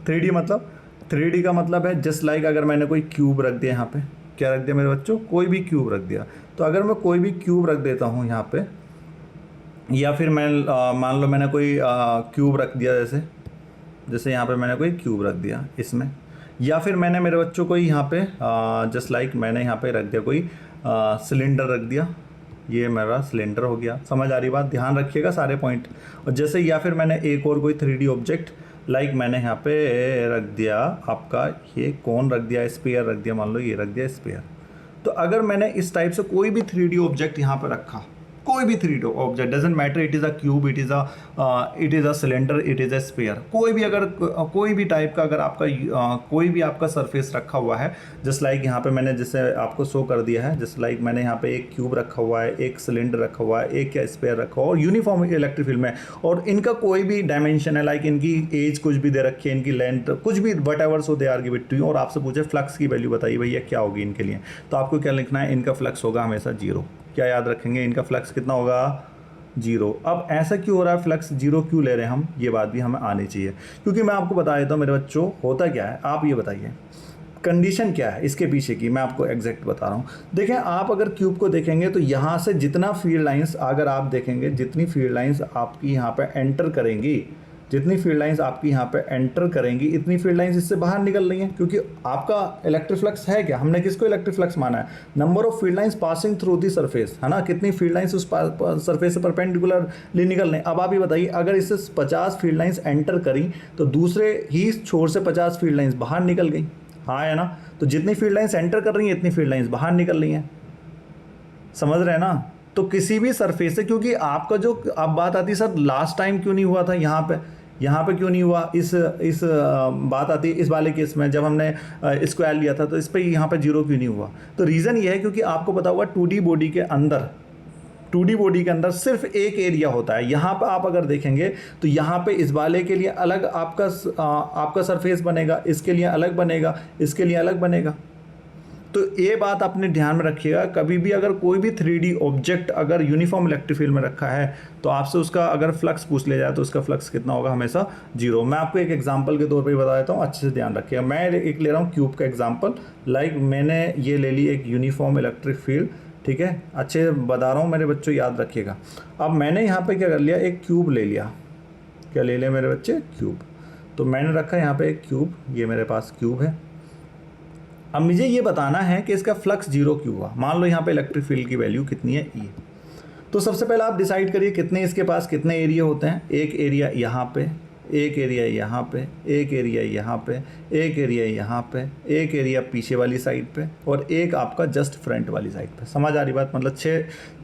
[SPEAKER 1] 3D का मतलब है जस्ट लाइक अगर मैंने कोई क्यूब रख दिया, यहाँ पे क्या रख दिया मेरे बच्चों, कोई भी क्यूब रख दिया। तो अगर मैं कोई भी क्यूब रख देता हूँ यहाँ पे, या फिर मैं मान लो मैंने कोई क्यूब रख दिया, जैसे यहाँ पे मैंने कोई क्यूब रख दिया इसमें, या फिर मैंने मेरे बच्चों को यहाँ पे जस्ट लाइक मैंने यहाँ पे रख दिया कोई सिलेंडर रख दिया, ये मेरा सिलेंडर हो गया। समझ आ रही बात, ध्यान रखिएगा सारे पॉइंट। और जैसे या फिर मैंने एक और कोई 3D ऑब्जेक्ट, लाइक मैंने यहाँ पे रख दिया आपका ये कौन रख दिया, स्फीयर रख दिया, मान लो ये रख दिया स्फीयर। तो अगर मैंने इस टाइप से कोई भी 3D ऑब्जेक्ट यहाँ पर रखा, कोई भी 3D object, doesn't matter, it is a cube, it is a cylinder, it is a sphere, कोई भी अगर कोई भी टाइप का अगर आपका कोई भी आपका सरफेस रखा हुआ है, जस्ट लाइक यहाँ पे मैंने जैसे आपको शो कर दिया है, जस्ट लाइक मैंने यहाँ पे एक क्यूब रखा हुआ है, एक सिलेंडर रखा हुआ है, एक या स्फीयर रखा हुआ है, और यूनिफॉर्म इलेक्ट्रिक फील्ड में, और इनका कोई भी डायमेंशन है, लाइक इनकी एज कुछ भी दे रखी है, इनकी लेंथ कुछ भी, whatever so they are given to you, और आपसे पूछे फ्लक्स की वैल्यू बताइए भैया क्या होगी इनके लिए, तो आपको क्या लिखना है, इनका फ्लक्स होगा हमेशा 0। क्या याद रखेंगे, इनका फ्लक्स कितना होगा, 0। अब ऐसा क्यों हो रहा है, फ्लक्स 0 क्यों ले रहे हैं हम, ये बात भी हमें आनी चाहिए, क्योंकि मैं आपको बता देता हूँ मेरे बच्चों होता क्या है, आप ये बताइए कंडीशन क्या है इसके पीछे की, मैं आपको एग्जैक्ट बता रहा हूँ। देखें, आप अगर क्यूब को देखेंगे तो यहाँ से जितना फील्ड लाइंस अगर आप देखेंगे, जितनी फील्ड लाइंस आपकी यहाँ पे एंटर करेंगी, जितनी फील्ड लाइंस आपकी यहाँ पे एंटर करेंगी इतनी फील्ड लाइंस इससे बाहर निकल रही हैं, क्योंकि आपका इलेक्ट्रिक फ्लक्स है क्या, हमने किसको इलेक्ट्रिक फ्लक्स माना है, number of field lines passing through the surface, है ना, कितनी फील्ड लाइंस उस सरफेस से परपेंडिकुलरली निकल रही हैं। अब आप ये बताइए अगर इससे 50 फील्ड लाइंस एंटर करी तो दूसरे ही छोर से 50 फील्ड लाइंस बाहर निकल गई, हाँ है ना। तो जितनी फील्ड लाइंस एंटर कर रही हैं इतनी फील्ड लाइंस बाहर निकल रही हैं, समझ रहे हैं ना। तो किसी भी सरफेस से, क्योंकि आपका जो अब बात आती है सर लास्ट टाइम क्यों नहीं हुआ था यहाँ पे क्यों नहीं हुआ, इस बात आती है इस वाले केस में जब हमने स्क्वायर लिया था तो इस पे यहाँ पे जीरो क्यों नहीं हुआ। तो रीज़न ये है क्योंकि आपको पता होगा 2D बॉडी के अंदर सिर्फ एक एरिया होता है। यहाँ पर आप अगर देखेंगे तो यहाँ पे इस वाले के लिए अलग आपका सरफेस बनेगा, इसके लिए अलग बनेगा, इसके लिए अलग बनेगा। तो ये बात अपने ध्यान में रखिएगा, कभी भी अगर कोई भी 3D ऑब्जेक्ट अगर यूनिफॉर्म इलेक्ट्रिक फील्ड में रखा है तो आपसे उसका अगर फ्लक्स पूछ लिया जाए तो उसका फ्लक्स कितना होगा, हमेशा जीरो। मैं आपको एक एग्जांपल के तौर पे बता देता हूँ, अच्छे से ध्यान रखिएगा। मैं एक ले रहा हूँ क्यूब का एग्जांपल, लाइक मैंने ये ले ली एक यूनिफॉर्म इलेक्ट्रिक फील्ड, ठीक है, अच्छे बता रहा हूँ मेरे बच्चों, याद रखिएगा। अब मैंने यहाँ पर क्या कर लिया, एक क्यूब ले लिया, क्या ले लिया मेरे बच्चे, क्यूब। तो मैंने रखा यहाँ पर एक क्यूब, ये मेरे पास क्यूब है। अब मुझे ये बताना है कि इसका फ्लक्स जीरो क्यों हुआ। मान लो यहाँ पे इलेक्ट्रिक फील्ड की वैल्यू कितनी है, ई। तो सबसे पहले आप डिसाइड करिए कितने इसके पास कितने एरिया होते हैं। एक एरिया यहाँ पे, एक एरिया यहाँ पे, एक एरिया यहाँ पे, एक एरिया यहाँ पे, एक एरिया पीछे वाली साइड पे, और एक आपका जस्ट फ्रंट वाली साइड पे। समझ आ रही बात, मतलब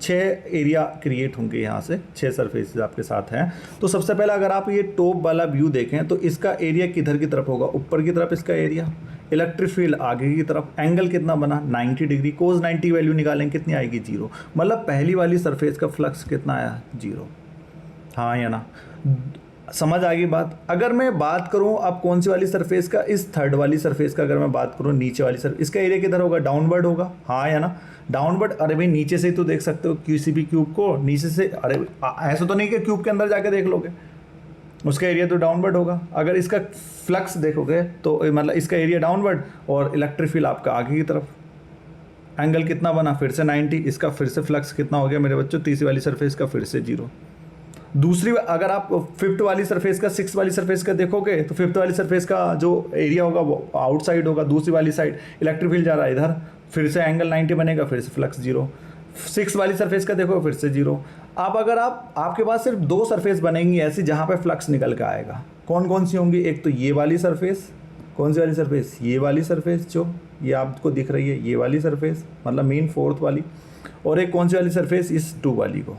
[SPEAKER 1] छः एरिया क्रिएट होंगे यहाँ से, 6 सरफेसेस आपके साथ हैं। तो सबसे पहले अगर आप ये टॉप वाला व्यू देखें तो इसका एरिया किधर की तरफ होगा, ऊपर की तरफ इसका एरिया, इलेक्ट्रिक फील्ड आगे की तरफ, एंगल कितना बना 90 डिग्री, कोस 90 वैल्यू निकालेंगे कितनी आएगी, जीरो। मतलब पहली वाली सरफेस का फ्लक्स कितना आया, जीरो, हाँ या ना। समझ आ गई बात। अगर मैं बात करूं अब कौन सी वाली सरफेस का, इस थर्ड वाली सरफेस का अगर मैं बात करूं, नीचे वाली सरफेस, इसका एरिया किधर होगा, डाउनवर्ड होगा, हाँ या ना, डाउनवर्ड। अरे भाई नीचे से ही तो देख सकते हो किसी भी क्यूब को, नीचे से, अरे ऐसा तो नहीं कि क्यूब के अंदर जाके देख लोगे, उसका एरिया तो डाउनवर्ड होगा। अगर इसका फ्लक्स देखोगे तो मतलब इसका एरिया डाउनवर्ड और इलेक्ट्रिक फील्ड आपका आगे की तरफ, एंगल कितना बना फिर से 90, इसका फिर से फ्लक्स कितना हो गया मेरे बच्चों, तीसरी वाली सरफेस का फिर से जीरो। दूसरी अगर आप फिफ्थ वाली सरफेस का, सिक्स वाली सरफेस का देखोगे तो फिफ्थ वाली सरफेस का जो एरिया होगा वो आउटसाइड होगा, दूसरी वाली साइड इलेक्ट्रिक फील्ड जा रहा है इधर, फिर से एंगल 90 बनेगा, फिर से फ्लक्स जीरो। 6 वाली सरफेस का देखो फिर से जीरो। अब अगर आपके पास सिर्फ 2 सरफेस बनेंगी ऐसी जहाँ पे फ्लक्स निकल के आएगा, कौन कौन सी होंगी, एक तो ये वाली सरफेस, कौन सी वाली सरफेस, ये वाली सरफेस जो ये आपको दिख रही है, ये वाली सरफेस मतलब मेन फोर्थ वाली, और एक कौन सी वाली सरफेस, इस 2 वाली को।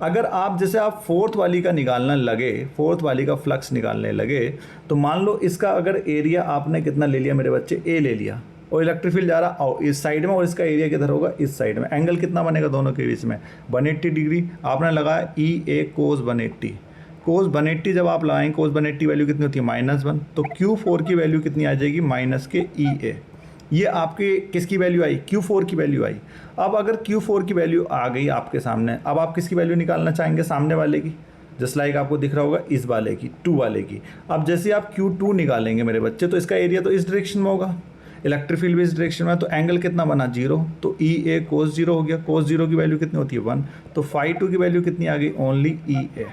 [SPEAKER 1] अगर आप जैसे आप फोर्थ वाली का निकालने लगे, फोर्थ वाली का फ्लक्स निकालने लगे, तो मान लो इसका अगर एरिया आपने कितना ले लिया मेरे बच्चे, ए ले लिया, और इलेक्ट्रिक फील्ड जा रहा इस साइड में, और इसका एरिया किधर होगा, इस साइड में। एंगल कितना बनेगा दोनों के बीच में, 180 डिग्री। आपने लगाया ई ए कोस 180, कोस 180 जब आप लगाएंगे, कोस 180 वैल्यू कितनी होती है, -1, तो Q4 की वैल्यू कितनी आ जाएगी, माइनस के ई ए। ये आपके किसकी वैल्यू आई, Q4 की वैल्यू आई। अब अगर Q4 की वैल्यू आ गई आपके सामने, अब आप किसकी वैल्यू निकालना चाहेंगे, सामने वाले की, जस्ट लाइक आपको दिख रहा होगा इस वाले की, 2 वाले की। अब जैसे आप Q2 निकालेंगे मेरे बच्चे, तो इसका एरिया तो इस डायरेक्शन में होगा, इलेक्ट्रिक फील्ड भी इस डायरेक्शन में, तो एंगल कितना बना, 0, तो ई ए कोस 0 हो गया। कोस 0 की वैल्यू कितनी होती है, 1, तो φ2 की वैल्यू कितनी आ गई, ओनली ई ए।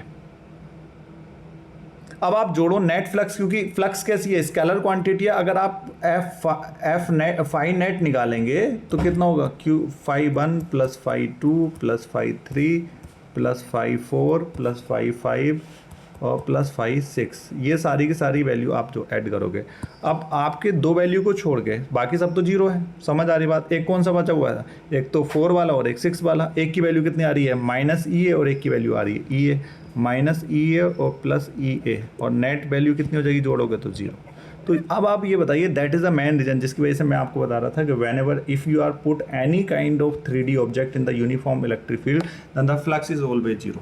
[SPEAKER 1] अब आप जोड़ो नेट फ्लक्स, क्योंकि फ्लक्स कैसी है, स्केलर क्वांटिटी है। अगर आप एफ नेट फाई नेट निकालेंगे तो कितना होगा, Q φ1 plus φ2 plus φ3 plus φ4 plus φ5 और प्लस φ6, ये सारी की सारी वैल्यू आप जो ऐड करोगे। अब आपके 2 वैल्यू को छोड़ के बाकी सब तो जीरो है, समझ आ रही बात। एक कौन सा बचा हुआ है, एक तो 4 वाला और एक 6 वाला। एक की वैल्यू कितनी आ रही है, माइनस ई ए, और एक की वैल्यू आ रही है ई ए, माइनस ई ए और प्लस ई ए, और नेट वैल्यू कितनी हो जाएगी, जोड़ोगे तो 0। तो अब आप ये बताइए, that is the main reason जिसकी वजह से मैं आपको बता रहा था कि whenever if you are put any kind of 3D object in the uniform electric field then the flux is always 0।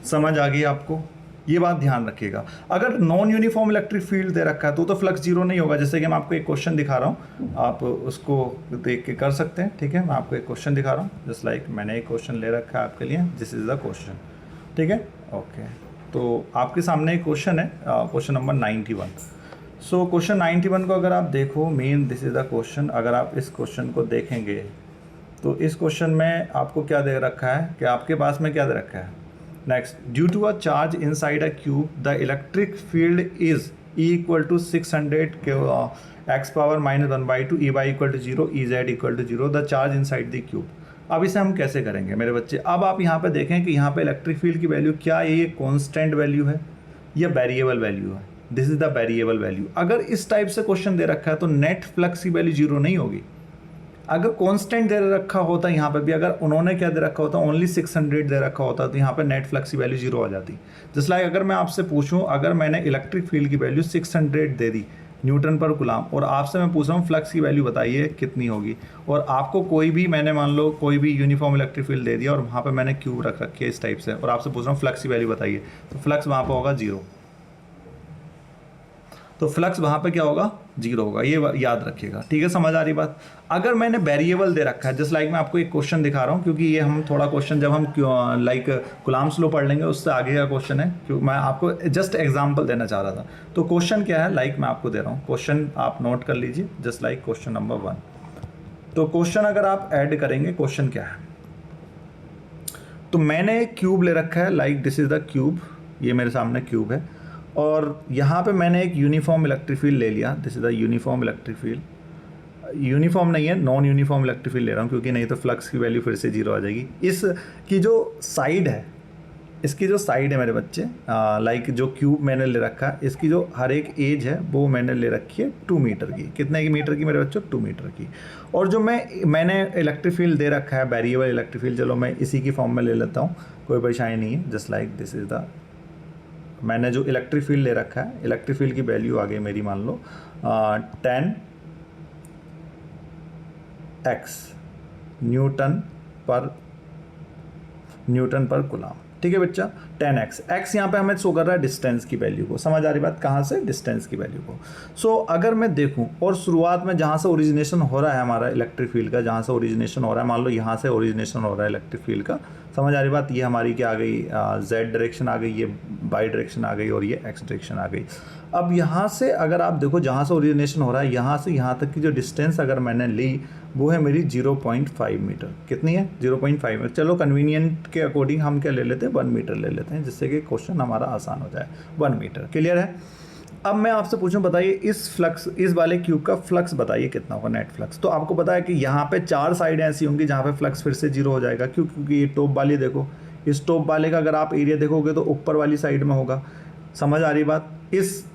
[SPEAKER 1] समझ आ गई आपको, ये बात ध्यान रखिएगा। अगर नॉन यूनिफॉर्म इलेक्ट्रिक फील्ड दे रखा है तो फ्लक्स 0 नहीं होगा। जैसे कि मैं आपको एक क्वेश्चन दिखा रहा हूँ, आप उसको देख के कर सकते हैं, ठीक है। मैं आपको एक क्वेश्चन दिखा रहा हूँ, जस्ट लाइक मैंने एक क्वेश्चन ले रखा है आपके लिए, दिस इज़ द क्वेश्चन, ठीक है, ओके। तो आपके सामने एक क्वेश्चन है, क्वेश्चन नंबर 91। सो क्वेश्चन 91 को अगर आप देखो, main this is the question. अगर आप इस क्वेश्चन को देखेंगे तो इस क्वेश्चन में आपको क्या दे रखा है कि आपके पास में क्या दे रखा है, next, due to a charge inside a cube the electric field is E equal to 600 x power -1/2 E y equal to 0 E z equal to 0 the charge inside the cube. अब इसे हम कैसे करेंगे मेरे बच्चे? अब आप यहाँ पे देखें कि यहाँ पे इलेक्ट्रिक फील्ड की वैल्यू क्या है, ये कांस्टेंट वैल्यू है या वेरिएबल वैल्यू है? This is the variable value. अगर इस टाइप से क्वेश्चन दे रखा है तो नेट फ्लक्स की वैल्यू 0 नहीं होगी। अगर कांस्टेंट दे रखा होता यहाँ पे भी, अगर उन्होंने क्या दे रखा होता, ओनली 600 दे रखा होता, तो यहाँ पे नेट फ्लक्स की वैल्यू 0 आ जाती। जस्ट लाइक अगर मैं आपसे पूछूं, अगर मैंने इलेक्ट्रिक फील्ड की वैल्यू 600 दे दी न्यूटन पर कुलाम, और आपसे मैं पूछ रहा हूँ फ्लक्स की वैल्यू बताइए कितनी होगी, और आपको कोई भी, मैंने मान लो कोई भी यूनिफॉर्म इलेक्ट्रिक फील्ड दे दिया और वहाँ पे मैंने क्यूब रख रखी है इस टाइप से, और आपसे पूछ रहा हूँ फ्लक्स की वैल्यू बताइए, तो फ्लक्स वहाँ पर होगा 0। तो फ्लक्स वहाँ पे क्या होगा? 0 होगा। ये याद रखिएगा, ठीक है? समझ आ रही बात? अगर मैंने वेरिएबल दे रखा है, जस्ट लाइक मैं आपको एक क्वेश्चन दिखा रहा हूँ, क्योंकि ये हम थोड़ा क्वेश्चन जब हम लाइक कुलाम्स लॉ पढ़ लेंगे उससे आगे का क्वेश्चन है, क्योंकि मैं आपको जस्ट एग्जांपल देना चाह रहा था। तो क्वेश्चन क्या है, लाइक मैं आपको दे रहा हूँ क्वेश्चन, आप नोट कर लीजिए, जस्ट लाइक क्वेश्चन नंबर 1। तो क्वेश्चन अगर आप ऐड करेंगे, क्वेश्चन क्या है, तो मैंने एक क्यूब ले रखा है, like this is the cube, ये मेरे सामने क्यूब है, और यहाँ पे मैंने एक यूनिफॉर्म इलेक्ट्रिक फील्ड ले लिया, this is the uniform electric field. Uniform नहीं है, नॉन यूनिफॉर्म इलेक्ट्रिक फील्ड ले रहा हूँ, क्योंकि नहीं तो फ्लक्स की वैल्यू फिर से 0 आ जाएगी। इसकी जो साइड है, इसकी जो साइड है मेरे बच्चे, लाइक जो क्यूब मैंने ले रखा है, इसकी जो हर एक एज है वो मैंने ले रखी है 2 मीटर की। कितने की मीटर की मेरे बच्चों? 2 मीटर की। और जो मैंने इलेक्ट्रिक फील्ड दे रखा है, वेरिएबल इलेक्ट्रिक फील्ड, चलो मैं इसी की फॉर्म में ले लेता हूँ, कोई परेशानी नहीं है। Just like this is the, मैंने जो इलेक्ट्रिक फील्ड ले रखा है, इलेक्ट्रिक फील्ड की वैल्यू आ गई मेरी, मान लो 10 x न्यूटन पर कुलाम, ठीक है बच्चा? 10x, x यहाँ पे हमें शो कर रहा है डिस्टेंस की वैल्यू को। समझ आ रही बात? कहाँ से? डिस्टेंस की वैल्यू को। सो अगर मैं देखूँ, और शुरुआत में जहाँ से ओरिजिनेशन हो रहा है हमारा इलेक्ट्रिक फील्ड का, जहाँ से ओरिजिनेशन हो रहा है, मान लो यहाँ से ओरिजिनेशन हो रहा है इलेक्ट्रिक फील्ड का, समझ आ रही बात? ये हमारी क्या आ गई? z डायरेक्शन आ गई, ये y डायरेक्शन आ गई, और ये x डायरेक्शन आ गई। अब यहाँ से अगर आप देखो, जहाँ से ओरिजिनेशन हो रहा है, यहाँ से यहाँ तक की जो डिस्टेंस अगर मैंने ली, वो है मेरी 0.5 मीटर। कितनी है? 0.5 मीटर। चलो कन्वीनियंट के अकॉर्डिंग हम क्या ले लेते हैं? 1 मीटर ले लेते हैं, जिससे कि क्वेश्चन हमारा आसान हो जाए। 1 मीटर, क्लियर है? अब मैं आपसे पूछूं, बताइए इस वाले क्यूब का फ्लक्स बताइए कितना होगा, नेट फ्लक्स। तो आपको पता है कि यहाँ पे 4 साइडें ऐसी होंगी जहाँ पे फ्लक्स फिर से 0 हो जाएगा। क्यों? क्योंकि ये टॉप वाली देखो, इस टॉप वाले का अगर आप एरिया देखोगे तो ऊपर वाली साइड में होगा। समझ आ रही बात?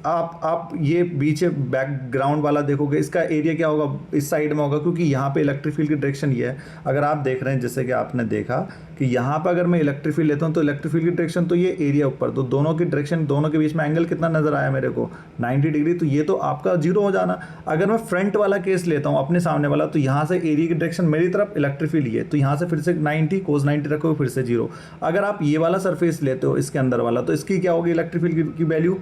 [SPEAKER 1] आप ये पीछे बैकग्राउंड वाला देखोगे, इसका एरिया क्या होगा? इस साइड में होगा, क्योंकि यहाँ पे इलेक्ट्रिक फील्ड की डायरेक्शन ये है। अगर आप देख रहे हैं, जैसे कि आपने देखा कि यहाँ पर अगर मैं इलेक्ट्रिक फील्ड लेता हूँ तो इलेक्ट्रिक फील्ड की डायरेक्शन, तो ये एरिया ऊपर, तो दोनों की डायरेक्शन, दोनों के बीच में एंगल कितना नजर आया मेरे को? 90 डिग्री। तो ये तो आपका 0 हो जाना। अगर मैं फ्रंट वाला केस लेता हूँ, अपने सामने वाला, तो यहाँ से एरिया की डायरेक्शन मेरी तरफ, इलेक्ट्रिक फील्ड ये, तो यहाँ से फिर से 90 cos 90 रखोगे, फिर से 0। अगर आप ये वाला सरफेस लेते हो, इसके अंदर वाला, तो इसकी क्या होगी? इलेक्ट्रिक फील्ड की वैल्यू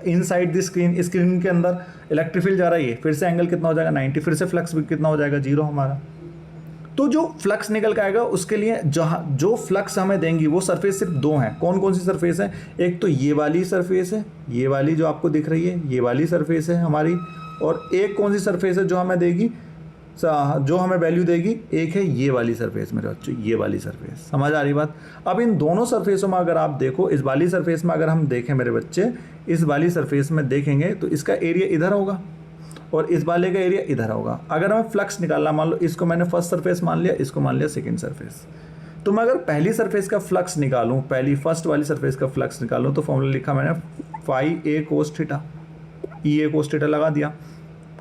[SPEAKER 1] इनसाइड द स्क्रीन के अंदर इलेक्ट्रिक फील्ड जा रहा है, फिर से एंगल कितना हो जाएगा? 90। फिर से फ्लक्स भी कितना हो जाएगा? 0 हमारा। तो जो फ्लक्स निकल के आएगा, उसके लिए जो फ्लक्स हमें देंगी वो सरफेस सिर्फ 2 हैं। कौन कौन सी सरफेस है? एक तो ये वाली सरफेस है, ये वाली जो आपको दिख रही है, ये वाली सरफेस है हमारी, और एक कौन सी सरफेस है जो हमें देगी, जो हमें वैल्यू देगी? एक है ये वाली सरफेस मेरे बच्चों, ये वाली सरफेस। समझ आ रही बात? अब इन दोनों सरफेसों में अगर आप देखो, इस वाली सरफेस में अगर हम देखें मेरे बच्चे, इस वाली सरफेस में देखेंगे तो इसका एरिया इधर होगा और इस वाले का एरिया इधर होगा। अगर हमें फ्लक्स निकालना, मान लो इसको मैंने फर्स्ट सरफेस मान लिया, इसको मान लिया सेकंड सरफेस, तो मैं अगर पहली सरफेस का फ्लक्स निकालूं, पहली फर्स्ट वाली सरफेस का फ्लक्स निकालूं, तो फॉर्मूला लिखा मैंने phi A cos theta, E A cos theta लगा दिया।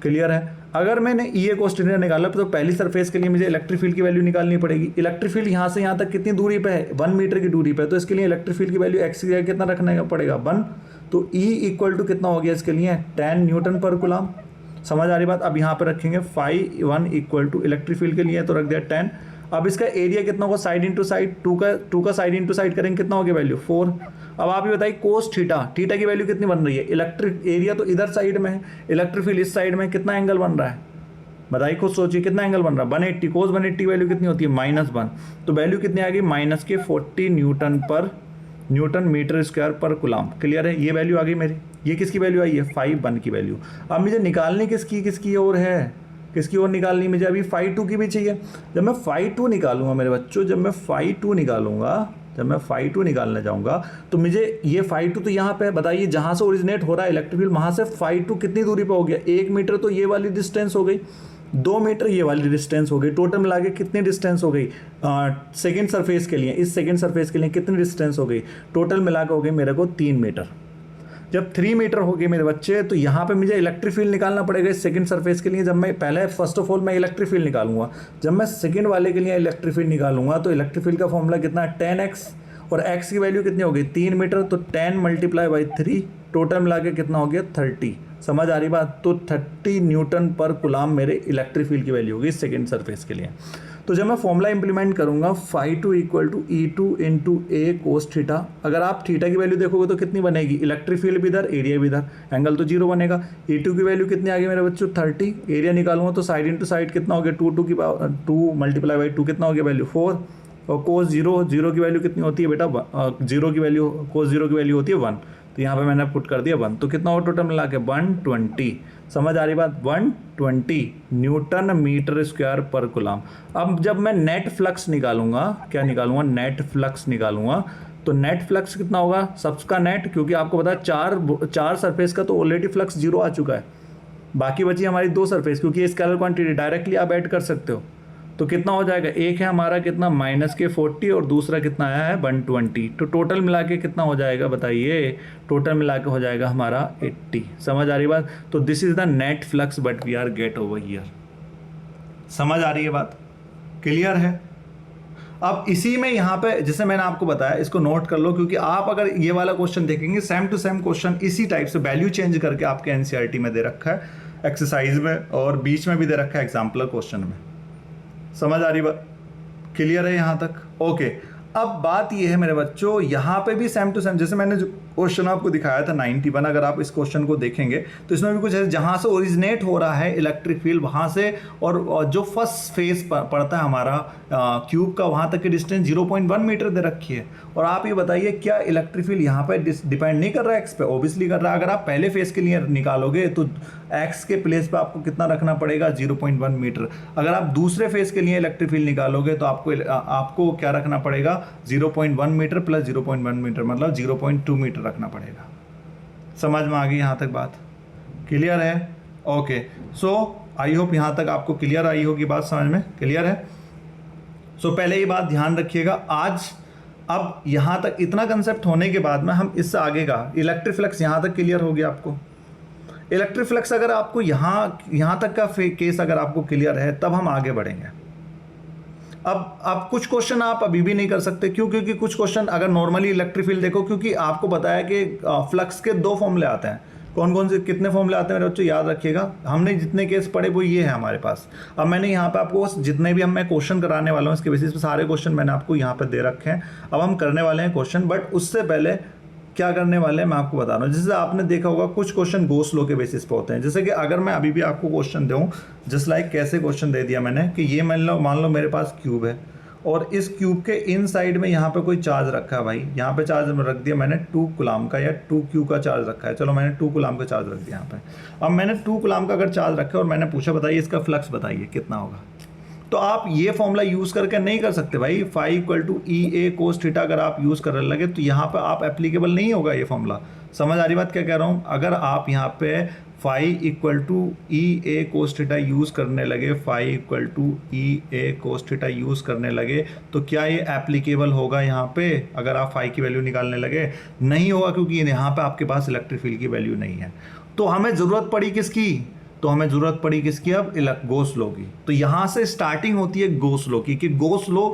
[SPEAKER 1] क्लियर है? अगर मैंने ई ए कोस थीटा निकाला तो पहली सरफेस के लिए मुझे इलेक्ट्रिक फील्ड की वैल्यू निकालनी पड़ेगी। इलेक्ट्रिक फील्ड यहाँ से यहाँ तक कितनी दूरी पे है? 1 मीटर की दूरी पे, तो इसके लिए इलेक्ट्रिक फील्ड की वैल्यू एक्स की जगह कितना रखना पड़ेगा? 1। तो ई इक्वल टू कितना हो गया इसके लिए? 10 न्यूटन पर कुलाम। समझ आ रही बात? अब यहाँ पर रखेंगे phi 1 equal to electric field के लिए तो रख दिया 10। अब इसका एरिया कितना होगा? साइड इंटू साइड, 2 का साइड इंटू साइड करेंगे, कितना हो गया वैल्यू? 4। अब आप ही बताइए कोस थीटा, थीटा की वैल्यू कितनी बन रही है? इलेक्ट्रिक एरिया तो इधर साइड में है, इलेक्ट्रिक फील्ड इस साइड में, कितना एंगल बन रहा है? बताइए, खुद सोचिए कितना एंगल बन रहा है? 180। कोस 180 की वैल्यू कितनी होती है? -1। तो वैल्यू कितनी आ गई? -40 न्यूटन मीटर स्क्वायर पर कुलाम। क्लियर है? ये वैल्यू आ गई मेरी। ये किसकी वैल्यू आई है? फाई 1 की वैल्यू। अब मुझे निकालनी किसकी ओर है? किसकी ओर निकालनी मुझे? अभी फाई 2 की भी चाहिए। जब मैं फाई 2 निकालूंगा मेरे बच्चों, जब मैं फाई 2 निकालूंगा जब मैं φ2 निकालने जाऊंगा तो मुझे ये φ2 तो यहाँ पे बताइए जहाँ से ओरिजिनेट हो रहा है इलेक्ट्रिक फील्ड वहाँ से φ2 कितनी दूरी पे हो गया, 1 मीटर तो ये वाली डिस्टेंस हो गई, 2 मीटर ये वाली डिस्टेंस हो गई, टोटल मिला के कितनी डिस्टेंस हो गई सेकेंड सरफेस के लिए, इस सेकेंड सरफेस के लिए कितनी डिस्टेंस हो गई, टोटल मिला के हो गई मेरे को 3 मीटर। जब 3 मीटर हो गए मेरे बच्चे तो यहाँ पे मुझे इलेक्ट्रिक फील्ड निकालना पड़ेगा इस सेकंड सरफेस के लिए। जब मैं पहले फर्स्ट ऑफ ऑल मैं इलेक्ट्रिक फील्ड निकालूंगा, जब मैं सेकंड वाले के लिए इलेक्ट्रिक फील्ड निकालूंगा तो इलेक्ट्रिक फील्ड का फॉर्मूला कितना है 10x, और x की वैल्यू कितनी हो गई 3 मीटर, तो 10 मल्टीप्लाई बाई 3, टोटल मिला के कितना हो गया 30। समझ आ रही बात, तो 30 न्यूटन पर कुलाम मेरे इलेक्ट्रिक फील्ड की वैल्यू होगी सेकंड सरफेस के लिए। तो जब मैं फॉर्मूला इंप्लीमेंट करूंगा φ2 equal to E2 into A cos theta, अगर आप थीटा की वैल्यू देखोगे तो कितनी बनेगी, इलेक्ट्रिक फील्ड भी इधर एरिया भी इधर, एंगल तो 0 बनेगा। E2 की वैल्यू कितनी आ गई मेरे बच्चों 30, एरिया निकालूंगा तो साइड इंटू साइड कितना हो गया 2 मल्टीप्लाई बाई 2 कितना हो गया वैल्यू 4, और कोस 0 की वैल्यू कितनी होती है बेटा 0 की वैल्यू, कोस 0 की वैल्यू होती है 1, तो यहाँ पे मैंने पुट कर दिया 1, तो कितना हो टोटल मिला के 120। समझ आ रही बात, 120 न्यूटन मीटर स्क्वायर पर कुलाम। अब जब मैं नेट फ्लक्स निकालूंगा, क्या निकालूंगा नेट फ्लक्स निकालूंगा, तो नेट फ्लक्स कितना होगा सबका नेट, क्योंकि आपको पता है चार सरफेस का तो ऑलरेडी फ्लक्स 0 आ चुका है, बाकी बची हमारी 2 सरफेस, क्योंकि ये स्केलर क्वांटिटी डायरेक्टली आप ऐड कर सकते हो। तो कितना हो जाएगा, एक है हमारा कितना -40 और दूसरा कितना आया है 120, तो टोटल मिला के कितना हो जाएगा बताइए, टोटल मिला के हो जाएगा हमारा 80। समझ आ रही बात, तो this is the net flux but we are get over here. समझ आ रही है बात, क्लियर है। अब इसी में यहाँ पे जैसे मैंने आपको बताया, इसको नोट कर लो, क्योंकि आप अगर ये वाला क्वेश्चन देखेंगे सेम टू सेम क्वेश्चन इसी टाइप से वैल्यू चेंज करके आपके एनसीईआरटी में दे रखा है, एक्सरसाइज में, और बीच में भी दे रखा है एग्जाम्पलर क्वेश्चन में। समझ आ रही बात, क्लियर है यहाँ तक, ओके। अब बात ये है मेरे बच्चों, यहाँ पे भी सेम टू सेम, जैसे मैंने जो क्वेश्चन आपको दिखाया था 91, अगर आप इस क्वेश्चन को देखेंगे तो इसमें भी कुछ है, जहाँ से ओरिजिनेट हो रहा है इलेक्ट्रिक फील्ड वहाँ से, और जो फर्स्ट फेज पड़ता है हमारा क्यूब का, वहाँ तक की डिस्टेंस 0.1 मीटर दे रखी है। और आप ये बताइए क्या इलेक्ट्रिक फील्ड यहाँ पे डिपेंड नहीं कर रहा है एक्स पे, ऑब्वियसली कर रहा है। अगर आप पहले फेज के लिए निकालोगे तो एक्स के प्लेस पे आपको कितना रखना पड़ेगा 0.1 मीटर, अगर आप दूसरे फेज के लिए इलेक्ट्रिक फील्ड निकालोगे तो आपको क्या रखना पड़ेगा 0.1 मीटर प्लस 0.1 मीटर मतलब 0.2 मीटर रखना पड़ेगा। समझ में आ गई यहाँ तक बात, क्लियर है, ओके। सो आई होप यहाँ तक आपको क्लियर आई होगी बात, समझ में क्लियर है। सो पहले ये बात ध्यान रखिएगा आज, अब यहाँ तक इतना कंसेप्ट होने के बाद में हम इससे आगे का इलेक्ट्रिक फ्लक्स यहाँ तक क्लियर हो गया आपको। इलेक्ट्रिक फ्लक्स अगर आपको यहाँ तक का केस अगर आपको क्लियर है तब हम आगे बढ़ेंगे। अब कुछ क्वेश्चन आप अभी भी नहीं कर सकते, क्यों, क्योंकि कुछ क्वेश्चन अगर नॉर्मली इलेक्ट्रिक फील्ड देखो, क्योंकि आपको बताया कि फ्लक्स के 2 फॉर्मूले आते हैं, कौन कौन से कितने फॉर्मूले आते हैं मेरे बच्चों याद रखिएगा, हमने जितने केस पढ़े वो ये है हमारे पास। अब मैंने यहाँ पे आपको जितने भी मैं क्वेश्चन कराने वाला हूँ इसके बेसिस पे सारे क्वेश्चन मैंने आपको यहाँ पे दे रखे हैं। अब हम करने वाले हैं क्वेश्चन, बट उससे पहले क्या करने वाले हैं मैं आपको बता रहा हूँ। जैसे आपने देखा होगा कुछ क्वेश्चन गोस लॉ के बेसिस पे होते हैं, जैसे कि अगर मैं अभी भी आपको क्वेश्चन दूँ, जस्ट लाइक कैसे क्वेश्चन दे दिया मैंने कि ये मान लो मेरे पास क्यूब है और इस क्यूब के इन साइड में यहाँ पे कोई चार्ज रखा है भाई, यहाँ पे चार्ज रख दिया मैंने 2 कूलम का या 2 क्यू का चार्ज रखा है, चलो मैंने 2 कूलम का चार्ज रख दिया यहाँ पे। अब मैंने 2 कूलम का अगर चार्ज रखा है और मैंने पूछा बताइए इसका फ्लक्स बताइए कितना होगा, तो आप ये फॉर्मूला यूज़ करके नहीं कर सकते भाई, phi equal to E A cos theta अगर आप यूज़ करने लगे तो यहाँ पे आप एप्लीकेबल नहीं होगा ये फॉर्मूला। समझ आ रही बात क्या कह रहा हूँ, अगर आप यहाँ पे phi equal to E A cos theta use करने लगे, phi equal to E A cos theta use करने लगे तो क्या ये एप्लीकेबल होगा यहाँ पे, अगर आप फाई की वैल्यू निकालने लगे नहीं होगा, क्योंकि यहाँ पे आपके पास इलेक्ट्रिक फील्ड की वैल्यू नहीं है। तो हमें ज़रूरत पड़ी किसकी, तो हमें ज़रूरत पड़ी किसकी, अब गोस लॉ की। तो यहाँ से स्टार्टिंग होती है गोस लॉ की, कि गोस लॉ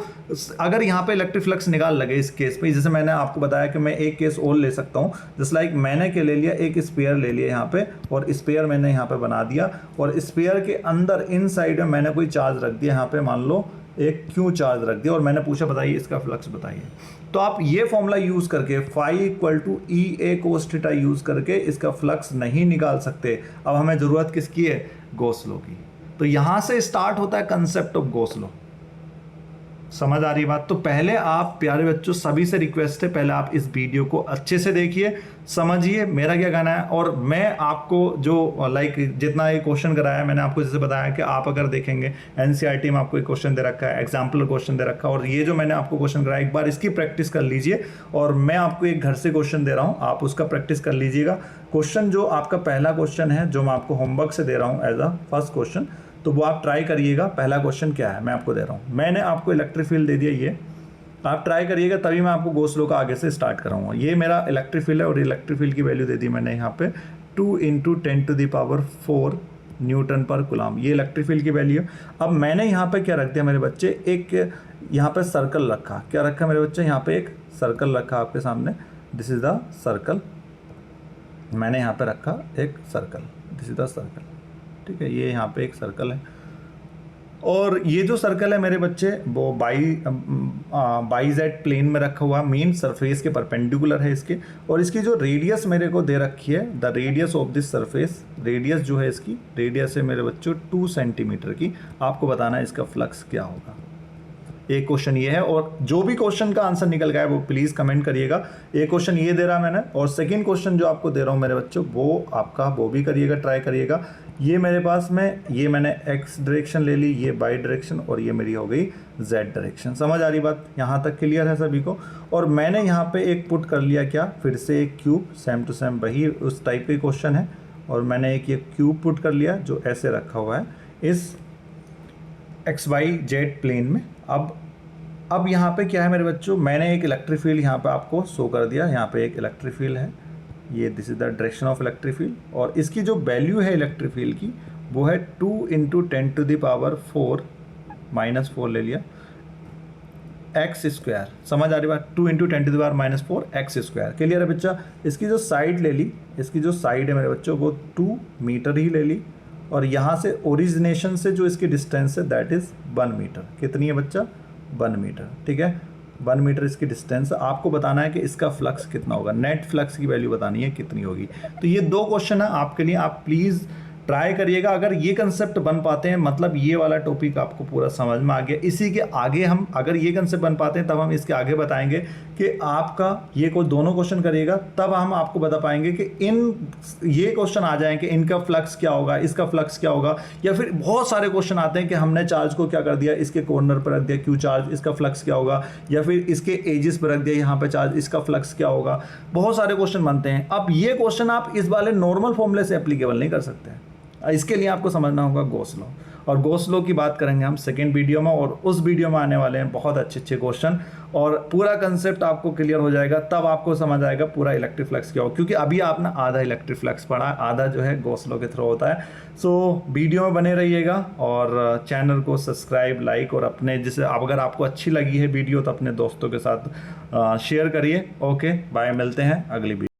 [SPEAKER 1] अगर यहाँ पे इलेक्ट्रिक फ्लक्स निकाल लगे इस केस पे, जैसे मैंने आपको बताया कि मैं एक केस और ले सकता हूँ, जस्ट लाइक मैंने क्या ले लिया, एक स्पेयर ले लिया यहाँ पे, और स्पेयर मैंने यहाँ पे बना दिया, और स्पेयर के अंदर इन साइड में मैंने कोई चार्ज रख दिया, यहाँ पे मान लो एक क्यू चार्ज रख दिया, और मैंने पूछा बताइए इसका फ्लक्स बताइए। तो आप ये फॉर्मूला यूज करके phi equal to E A cos theta use करके इसका फ्लक्स नहीं निकाल सकते। अब हमें जरूरत किसकी है, गोस लॉ की। तो यहां से स्टार्ट होता है कंसेप्ट ऑफ गोस लॉ। समझ आ रही बात? तो पहले आप प्यारे बच्चों सभी से रिक्वेस्ट है, पहले आप इस वीडियो को अच्छे से देखिए, समझिए मेरा क्या कहना है। और मैं आपको जो जितना ये क्वेश्चन कराया मैंने आपको जैसे बताया कि आप अगर देखेंगे एनसीईआरटी में आपको एक क्वेश्चन दे रखा है, एग्जाम्पल क्वेश्चन दे रखा है, और ये जो मैंने आपको क्वेश्चन कराया एक बार इसकी प्रैक्टिस कर लीजिए। और मैं आपको एक घर से क्वेश्चन दे रहा हूँ, आप उसका प्रैक्टिस कर लीजिएगा। क्वेश्चन जो आपका पहला क्वेश्चन है जो मैं आपको होमवर्क से दे रहा हूँ एज अ फर्स्ट क्वेश्चन, तो वो आप ट्राई करिएगा। पहला क्वेश्चन क्या है मैं आपको दे रहा हूँ, मैंने आपको इलेक्ट्रिक फील्ड दे दिया, ये आप ट्राई करिएगा, तभी मैं आपको गॉस लॉ का आगे से स्टार्ट कराऊंगा। ये मेरा इलेक्ट्रिक फील्ड है और इलेक्ट्रिक फील्ड की वैल्यू दे दी मैंने यहाँ पे 2 × 10⁴ न्यूटन पर कूलम, ये इलेक्ट्रिक फील्ड की वैल्यू। अब मैंने यहाँ पे क्या रख दिया मेरे बच्चे, एक यहाँ पे सर्कल रखा, क्या रखा मेरे बच्चे, यहाँ पे एक सर्कल रखा आपके सामने, दिस इज द सर्कल, मैंने यहाँ पे रखा एक circle, this is the circle, ठीक है, ये यहाँ पे एक सर्कल है। और ये जो सर्कल है मेरे बच्चे वो बाई जेड प्लेन में रखा हुआ, मेन सरफेस के परपेंडिकुलर है इसके। और इसकी जो रेडियस मेरे को दे रखी है, the radius of this surface, radius जो है इसकी, रेडियस है मेरे बच्चों 2 सेंटीमीटर की। आपको बताना है इसका फ्लक्स क्या होगा। एक क्वेश्चन ये है, और जो भी क्वेश्चन का आंसर निकल गया है वो प्लीज़ कमेंट करिएगा। एक क्वेश्चन ये दे रहा मैंने, और सेकंड क्वेश्चन जो आपको दे रहा हूँ मेरे बच्चों वो आपका वो भी करिएगा, ट्राई करिएगा। ये मेरे पास में, ये मैंने एक्स डायरेक्शन ले ली, ये वाई डायरेक्शन, और ये मेरी हो गई जेड डायरेक्शन। समझ आ रही बात? यहाँ तक क्लियर है सभी को? और मैंने यहाँ पे एक पुट कर लिया, क्या, फिर से एक क्यूब, सेम टू सेम वही उस टाइप के क्वेश्चन है, और मैंने एक ये क्यूब पुट कर लिया जो ऐसे रखा हुआ है इस XYZ प्लेन में। अब यहाँ पे क्या है मेरे बच्चों, मैंने एक इलेक्ट्रिक फील्ड यहाँ पे आपको शो कर दिया, यहाँ पे एक इलेक्ट्रिक फील्ड है, ये this is the direction of electric field, और इसकी जो वैल्यू है इलेक्ट्रिक फील्ड की वो है 2 × 10⁴ ले लिया x²। समझ आ रही बात? 2 × 10⁻⁴ x²। क्लियर है बच्चा? इसकी जो साइड ले ली, इसकी जो साइड है मेरे बच्चों वो 2 मीटर ही ले ली, और यहाँ से ओरिजिनेशन से जो इसकी डिस्टेंस है दैट इज़ 1 मीटर। कितनी है बच्चा? 1 मीटर, ठीक है, 1 मीटर इसकी डिस्टेंस। आपको बताना है कि इसका फ्लक्स कितना होगा, नेट फ्लक्स की वैल्यू बतानी है कितनी होगी। तो ये 2 क्वेश्चन है आपके लिए, आप प्लीज़ ट्राई करिएगा। अगर ये कंसेप्ट बन पाते हैं, मतलब ये वाला टॉपिक आपको पूरा समझ में आ गया। इसी के आगे हम अगर ये कंसेप्ट बन पाते हैं तब हम इसके आगे बताएंगे कि आपका ये कोई दोनों क्वेश्चन करिएगा, तब हम आपको बता पाएंगे कि ये क्वेश्चन आ जाएं कि इनका फ्लक्स क्या होगा, इसका फ्लक्स क्या होगा। या फिर बहुत सारे क्वेश्चन आते हैं कि हमने चार्ज को क्या कर दिया, इसके कॉर्नर पर रख दिया क्यू चार्ज, इसका फ्लक्स क्या होगा, या फिर इसके एजिस पर रख दिया यहाँ पे चार्ज, इसका फ्लक्स क्या होगा। बहुत सारे क्वेश्चन बनते हैं। अब ये क्वेश्चन आप इस वाले नॉर्मल फॉर्मूले से एप्लीकेबल नहीं कर सकते हैं, इसके लिए आपको समझना होगा गॉस लॉ। और गॉस लॉ की बात करेंगे हम सेकेंड वीडियो में, और उस वीडियो में आने वाले हैं बहुत अच्छे क्वेश्चन, और पूरा कंसेप्ट आपको क्लियर हो जाएगा। तब आपको समझ आएगा पूरा इलेक्ट्रिक फ्लक्स क्या हो, क्योंकि अभी आपने आधा इलेक्ट्रिक फ्लक्स पढ़ा, आधा जो है गॉस लॉ के थ्रू होता है। सो वीडियो में बने रहिएगा, और चैनल को सब्सक्राइब, लाइक, और अपने जैसे अगर आपको अच्छी लगी है वीडियो तो अपने दोस्तों के साथ शेयर करिए। ओके बाय, मिलते हैं अगली वीडियो।